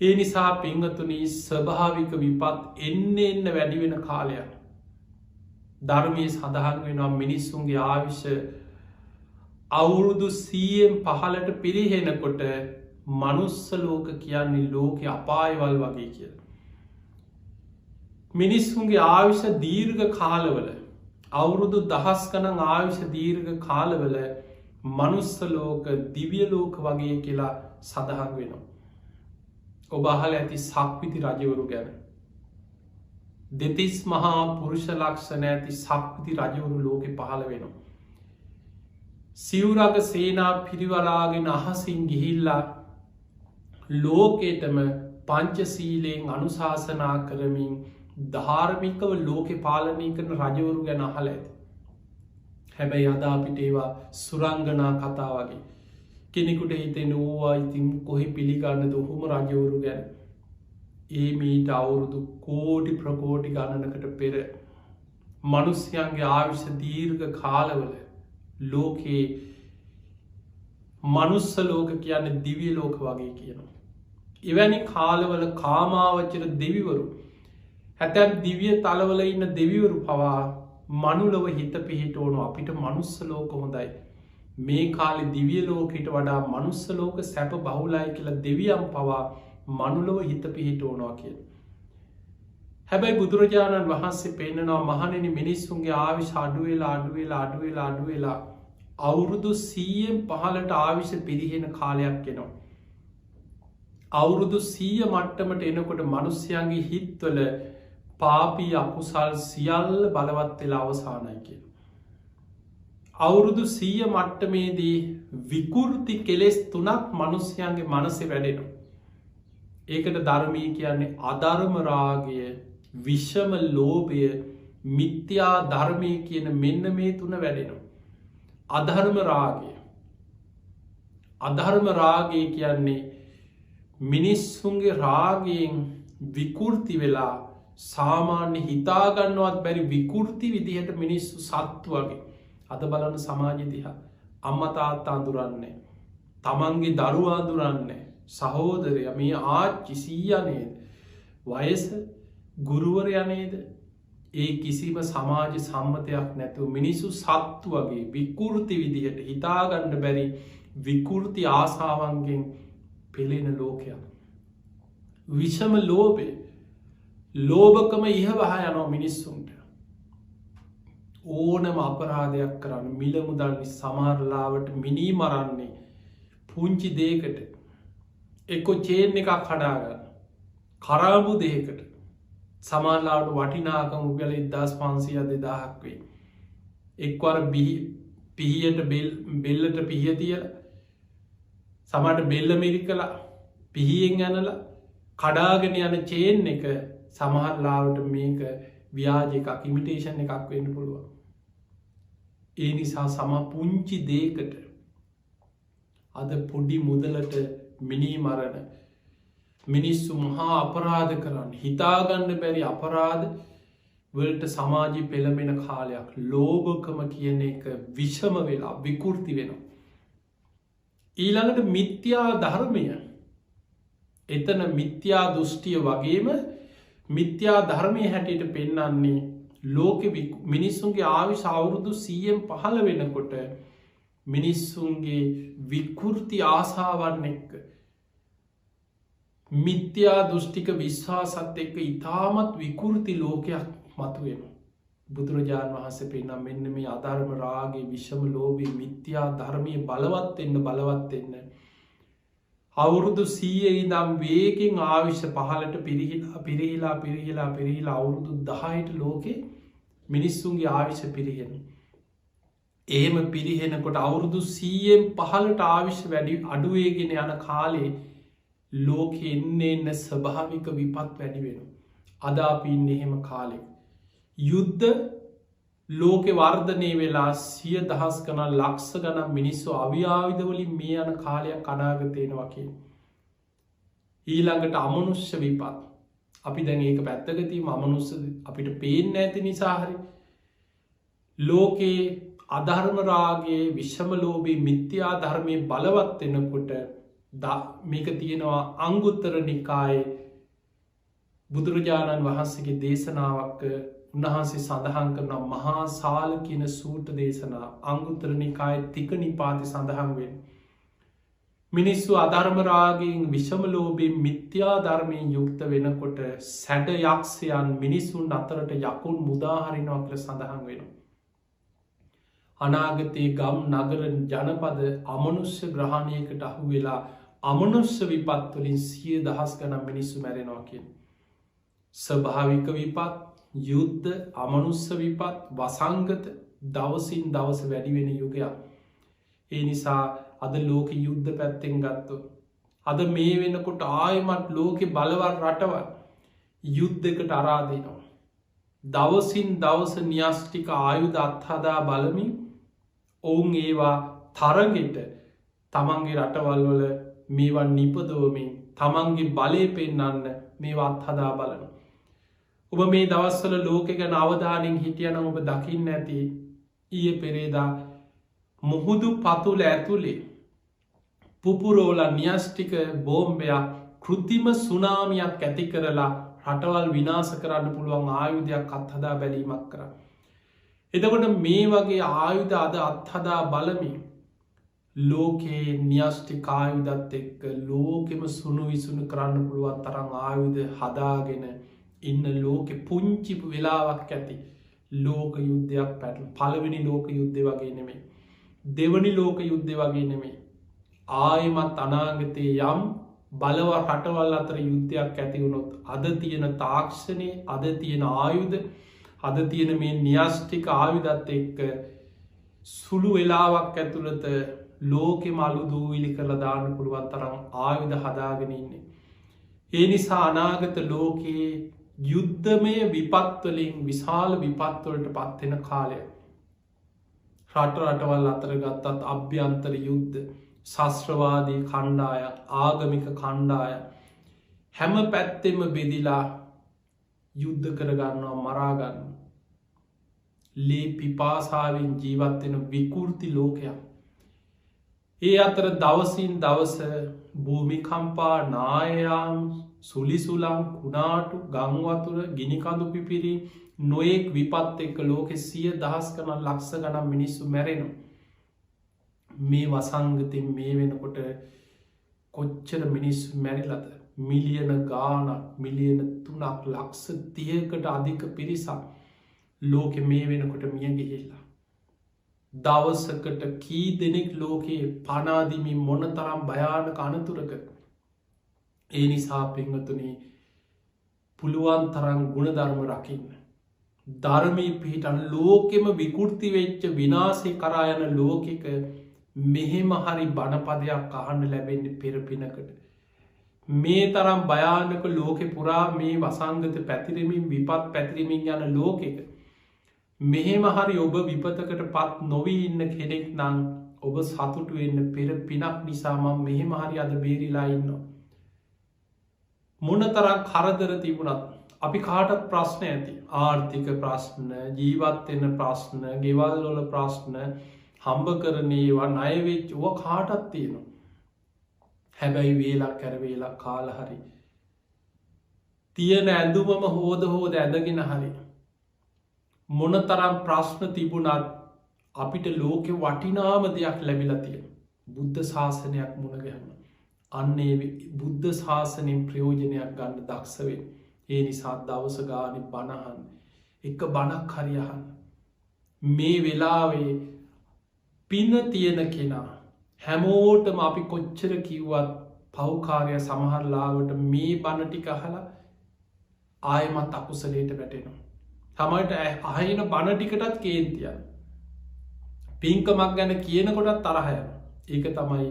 Speaker 1: ඒ නිසා පිංහතුනී ස්වභාවික විපත් එන්න වැඩිවෙන කාලයක්. ධර්මය සඳහන් වෙනවා මිනිස්සුන්ගේ ආවිෂ අවුරුදු 100න් පහලට පිරිහෙනකොට මනුස්සලෝක කියන්නේ ලෝක අපායවල් වගේ කිය. මිනිස්සුන්ගේ ආවිෂ දීර්ඝ කාලවල අවුරුදු දහස් ගණන් ආවිෂ දීර්ඝ කාලවල මනුස්සලෝක දිවියලෝක වගේ කියලා සඳහන් වෙනවා. ඔබ අහල ඇති සක්විති රජවරු ගැන. දෙතිස් මහා පුරුෂ ලක්ෂණ ඇති සක්විති රජවරු ලෝකෙ පහළ වෙනවා. සිවුරග සේනා පිරිවරාගෙන අහසින් ගිහිල්ලා ලෝකෙටම පංචසීලයෙන් අනුශාසනා කරමින් ධාර්මිකව ලෝකෙ පාලනය කරන රජවරු ගැන අහල ඇති. හැබැයි අදා අපිට ඒවා සුරංගනා කතා වගේ කෙනෙකුට හිතෙන ඕවා ඉතින් කොහෙ පිළිගන්න දොහොම රජවරු ගැන. ඒ මීට අවුරුදු කෝටි ප්‍රකෝටි ගණනකට පෙර මනුස්්‍යයන්ගේ ආවිෂ දීර්ඝ කාලවල ලෝකයේ මනුස්සලෝක කියන්න දිවිය ලෝක වගේ කියනවා. එවැනි කාලවල කාමාවච්චර දෙවිවරු හැතැම් දිවිය තලවල ඉන්න දෙවිවරු පවා මනුලව හිත පිහිට ඕනු අපිට මනුස්සලෝක හොඳයි. මේ කාලෙ දිවිය ලෝකට වඩා මනුස්සලෝක සැප බහුලයි කියලා දෙවියම් පවා මනුලව හිත පිහිට ඕනවා කිය. හැබැයි බුදුරජාණන් වහන්සේ පෙන්නවා මහනෙන මිනිස්සුන්ගේ ආවිශ අඩුවෙලා අඩුවෙලා අඩුවෙලා අඩුවෙලා අවුරුදු 100න් පහලට ආවිෂ පිරිහෙන කාලයක් එනවා. අවුරුදු 100 මට්ටමට එනකොට මනුස්්‍යයන්ගේ හිත්වල පාපී අකුසල් සියල්ල බලවත් වෙලා අවසානයි කිය. අවුරුදු 100 මට්ටමේදී විකෘති කෙලෙස් 3ක් මනුස්්‍යයන්ගේ මනසෙ වැඩෙනවා. ඒකට ධර්මී කියන්නේ අධර්මරාගය විෂම ලෝභය මිත්‍යා ධර්මය කියන මෙන්න මේ 3 වැඩෙනවා. අධර්ම රාගය කියන්නේ මිනිස්සුන්ගේ රාගයෙන් විකෘති වෙලා සාමාන්‍ය හිතාගන්නවත් බැරි විකෘති විදිහට මිනිස්සු සත්තු වගේ අද බලන්න සමාජ දිහා අම්මතාත්තා අඳුරන්නේ තමන්ගේ දරුවා අඳුරන්නේ සහෝදරය මේ ආච්චි සීයනේද වයස ගුරුවරයනේද ඒ කිසිම සමාජ සම්මතයක් නැතුව මිනිස්සු සත්තු වගේ විකෘති විදිහට හිතාගණ්ඩ බැරි විකෘති ආසාවන්ගෙන් පෙළෙන ලෝකයක්. විෂම ලෝබේ ලෝභකම ඉහවහ යනෝ මිනිස්සුන්ට ඕනම අපරාධයක් කරන්න මිලමුදල්නි සමහරලාවට මිනී මරන්නේ පුංචි දේකට එක්කො චේන් එකක් හඩාගන්න කරාබු දේකට සමාල්ලාට වටිනාකම උපියල 1500 2000ක් වේ. එක්වර පිහියට බෙල්ලට පිහිය තියල සමට බෙල්ල මිරි කලා පිහියෙන් ඇනල කඩාගෙන යන චේන් එක සමහරලාවට මේක ව්‍යාජ එකක් ඉමිටේෂන් එකක් වෙන්න පුළුවන්. ඒ නිසා සම පුංචි දේකට අද පොඩි මුදලට මිනී මරණ මිනිස්සු මහා අපරාධ කරන්න හිතාගන්න බැරි අපරාධ වලට සමාජී පෙළමෙන කාලයක් ලෝභකම කියන එක විෂම වෙලා විකෘති වෙනවා. ඊළඟට මිත්‍යා ධර්මය එතන මිත්‍යා දෘෂ්ටිය වගේම මිත්‍යා ධර්මය හැටියට පෙන්නන්නේ ලෝක මිනිස්සුන්ගේ ආවිශ අවුරුදු 100න් පහළ වෙනකොට මිනිස්සුන්ගේ විකෘති ආසාවන් එක්ක මිත්‍යා දෘෂ්ටික විශ්වාසත් එක්ක ඉතාමත් විකෘති ලෝකයක් මතුවෙන. බුදුරජාණන් වහන්සේ පෙන්නම් මෙන්න මේ අධර්ම රාගේ විෂම ලෝබී මිත්‍යා ධර්මය බලවත්වෙන්න බලවත්වෙන්න. අවුරුදු 100 ඉදම් වේගෙන් ආවිශ්‍ය පහලට පිරිහිලා අවුරුදු 10ට ලෝකෙ මිනිස්සුන්ගේ ආවිශ්‍ය පිරිහෙන. එහෙම පිරිහෙනකොට අවුරුදු 100න් 15ට ආවිශ්‍ය වැඩි අඩුවේගෙන යන කාලේ ලෝක එන්න ස්වභාවික විපත් වැඩි වෙන. අද අපි ඉන්නේ එහෙම කාලෙක. යුද්ධ ලෝකෙ වර්ධනය වෙලා 100,000 ගණන් ලක්ෂ ගණන් මිනිස්සු අවිආයුධවලින් මේ යන කාලයක් අනාගතේනවා කියන. ඊළඟට අමනුෂ්‍ය විපත්. අපි දැන් ඒක පැත්තක තියමු. අමනුෂ්‍ය අපිට පේන්නේ නැති නිසා හරි ලෝකේ අධර්ම රාගයේ විෂම ලෝභී මිත්‍යා ධර්මයේ බලවත් වෙනකොට මේක තියෙනවා අංගුත්තර නිකායේ බුදුරජාණන් වහන්සේගේ දේශනාවක් උන්වහන්සේ සඳහන් කරන මහා සාල කියන සූත්‍ර දේශනා අංගුත්තර නිකායේ තික නිපාතේ සඳහන් වෙන්නේ. මිනිස්සු අධර්ම රාගයෙන් විෂම ලෝභයෙන් මිත්‍යා ධර්මයෙන් යුක්ත වෙනකොට සැඩ යක්ෂයන් මිනිසුන් අතරට යකුන් මුදා හරිනවා කියලා සඳහන් වෙනවා. අනාගතයේ ගම් නගර ජනපද අමනුෂ්‍ය ග්‍රහණයකට අහු වෙලා අමනුෂ්‍ය විපත් වලින් 100,000 ගණන් මිනිස්සු මැරෙනවා කියන්නේ. ස්වභාවික විපත්, යුද්ධ, අමනුෂ්‍ය විපත්, වසංගත දවසින් දවස වැඩි වෙන යුගයක්. ඒ නිසා අද ලෝක යුද්ධ පැත්තෙන් ගත්තොත් අද මේ වෙනකොට ආයමත් ලෝකෙ බලවත් රටවල් යුද්ධකට අරා දෙනවා. දවසින් දවස න්‍යෂ්ටික ආයුධ අත්හදා බලමින් ඔවුන් ඒවා තරගෙට තමන්ගේ රටවල් වල මේවා නිපදවමින් තමන්ගේ බලය පෙන්නන්න මේවා අත්හදා බලන. ඔබ මේ දවස්වල ලෝකෙ ගැන අවධානයෙන් හිටියනම් ඔබ දකින්න ඇති ඊයේ පෙරේදා මුහුදු පතුල ඇතුලේ පුපුරෝල න්‍යෂ්ටික බෝම්බයක් කෘතිම සුනාමියක් ඇති කරලා රටවල් විනාශ කරන්න පුළුවන් ආයුධයක් අත්හදා බැලීමක් කරා. එතකොට මේ වගේ ආයුධ අද අත්හදා බලමින් ලෝකයේ න්‍යෂ්ටික ආයුධත් එක්ක ලෝකෙම සුණු විසුණු කරන්න පුළුවන් තරම් ආයුධ හදාගෙන ඉන්න ලෝකෙ පුංචි වෙලාවක් ඇති ලෝක යුද්ධයක් පැටල. පළවෙනි ලෝක යුද්ධය වගේ නෙමෙයි. දෙවනි ලෝක යුද්ධය වගේ නෙමෙයි. ආයමත් අනාගතයේ යම් බලව රටවල් අතර යුද්ධයක් ඇති වුණොත් අද තියෙන තාක්ෂණය, අද තියෙන ආයුධ, අද තියෙන මේ න්‍යෂ්ටික ආයුධත් එක්ක සුළු වෙලාවක් ඇතුළත ලෝකෙ මලු දූවිලි කරලා දාන්න පුළුවන් තරම් ආයුධ හදාගෙන ඉන්නේ. ඒ නිසා අනාගත ලෝකයේ යුද්ධමය විපත්වලින් විශාල විපත්වලට පත්වෙන කාලය. රටවල් අතර ගත්තත් අභ්‍යන්තර යුද්ධ, ශස්ත්‍රවාදී කණ්ඩාය, ආගමික කණ්ඩාය හැම පැත්තෙම බෙදිලා යුද්ධ කරගන්නවා, මරාගන්න. ලේ පිපාසාවෙන් ජීවත්වෙන විකෘති ලෝකයක්. ඒ අතර දවසින් දවස භූමිකම්පා, නායයාම්, සුලිසුලම්, කුණාටු, ගංවතුර, ගිනිකඳු පිපිරි නොයෙක් විපත් එක්ක ලෝකෙ 100,000 ගණන් ලක්ෂ ගණන් මිනිස්සු මැරෙනවා. මේ වසංගතෙන් මේ වෙනකොට කොච්චර මිනිස්සු මැරිලද? මිලියන ගානක්, මිලියන 3ක් ලක්ෂ 30කට අධික පිරිසක් ලෝකෙ මේ වෙනකොට මිය ගිහිල්ලා. දවසකට කී දෙනෙක් ලෝකයේ පනාදිමින් මොන තරම් භයානක අනතුරක. ඒ නිසා පින්වතුනි පුළුවන් තරම් ගුණධර්ම රකින්න. ධර්මයේ පිහිටන් ලෝකෙම විකෘති වෙච්ච විනාශය කරා යන ලෝකෙක මෙහෙම හරි බණපදයක් අහන්න ලැබෙන්නේ පෙර පිනකට. මේ තරම් භයානක ලෝකෙ පුරා මේ වසංගත පැතිරෙමින් විපත් පැතිරෙමින් යන ලෝකෙක මෙහෙම හරි ඔබ විපතකට පත් නොවී ඉන්න කෙනෙක් නම් ඔබ සතුටු වෙන්න පෙර පිනක් නිසා මම මෙහෙම හරි අද බේරිලා ඉන්නවා. මොනතරම් කරදර තිබුණත් අපි කාටත් ප්‍රශ්න ඇති. ආර්ථික ප්‍රශ්න, ජීවත් වෙන ප්‍රශ්න, ගෙවල් වල ප්‍රශ්න, හම්බ කරන ඒවා, ණය වෙච්ච ඒවා කාටත් තියෙනවා. හැබැයි වේලක් කර වේලක් කාලා හරි තියෙන ඇඳුමම හොද ඇඳගෙන හරි මොනතරම් ප්‍රශ්න තිබුණත් අපිට ලෝකෙ වටිනාම දෙයක් ලැබිලා තියෙනවා. බුද්ධ ශාසනයක් මුණ ගැහුණා. අන්න ඒ බුද්ධ ශාසනයෙන් ප්‍රයෝජනයක් ගන්න දක්ෂ වෙන්න. ඒ නිසා දවස ගානේ බණ අහන්න. එක බණක් හරි අහන්න. මේ වෙලාවේ පින තියෙන කෙනා හැමෝටම අපි කොච්චර කිව්වත් පෞකාරය සමහර ලාවට මේ බණ ටික අහලා ආයෙමත් අකුසලයට වැටෙනවා. තමයිට අහින බණ ටිකටත් කේන්තියක්. පින්කමක් ගැන කියනකොටත් තරහය. ඒක තමයි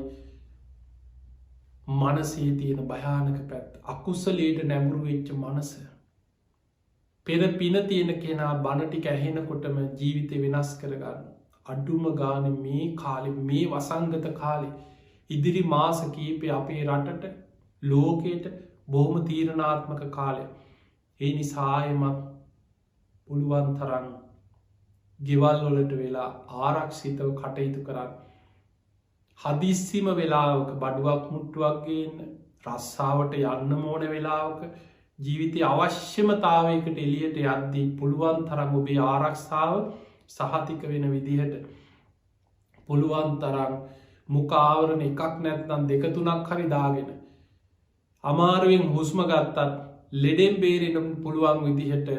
Speaker 1: මනසේ තියෙන භයානක පැත්. අකුස්සලේට නැමුරු වෙච්ච මනස. පෙර පින තියෙන කෙනා බණටික ඇහෙනකොටම ජීවිතය වෙනස් කරගන්න. අඩුම ගාන මේ කාලෙ මේ වසංගත කාලෙ ඉදිරි මාස කීපය අපේ රටට ලෝකයට බොහොම තීරණාත්මක කාලය. ඒ නිසායමත් පුළුවන් තරන් ගෙවල් වලට වෙලා ආරක්ෂිතව කටයුතු කරන්න. හදිස්සිම වෙලාවක බඩුවක් මුට්ටුවක්ගේන්න රස්සාාවට යන්න මෝන වෙලාවක ජීවිතය අවශ්‍යමතාවයකට එලියට යද්දී පුළුවන් තරම් ඔබේ ආරක්ෂාව සහතික වෙන විදිහට පුළුවන් තරම් මුකාවරණ එකක් නැත්නම් දෙකතුනක් හරි දාගෙන අමාරුවෙන් හුස්ම ගත්තත් ලෙඩෙන් බේරෙන පුළුවන් විදිහට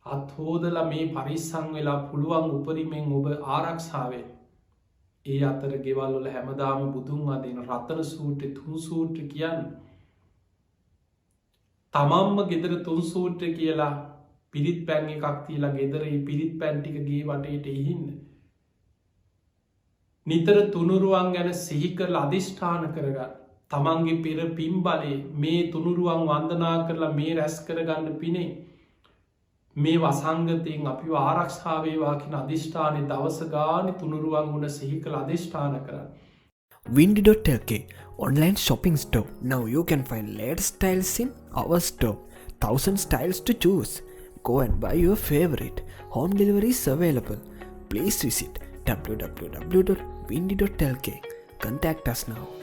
Speaker 1: අත්හෝදල මේ පරිස්සං වෙලා පුළුවන් උපරිමෙන් ඔබ ආරක්ෂාවෙන් ඒ අතර ගෙවල්වල හැමදාම බුදුන් අදන රත්තන සූට්‍ර තුන් සූට්‍ර කියන්න තමම්ම ගෙදර තුන් සූට්‍ර කියලා පිරිත් පැන් එකක් තියලා ගෙදර පිරිත් පැන්ටිකගේ වටේට එහින්න. නිතර තුනුරුවන් ගැන සිහිකරල අධිෂ්ඨාන කරගන්න. තමන්ගේ පෙර පිම්බලේ මේ තුනුරුවන් වන්දනා කරලා මේ රැස් කරගන්න පිනේ. මේ වසංගතයෙන් අපි ආරක්ෂාවේවාකින අධිෂ්ඨානය දවස ගානි තුනුරුවන් ගුණ සිහිකල අධිෂ්ඨාන කරන්න.
Speaker 2: Windy.lk online shopping store. Now you can find latest styles in our store. 1000 styles to choose. Go and buy your favorite. Home delivery is available. Please visit www.windy.lk. Contact us now.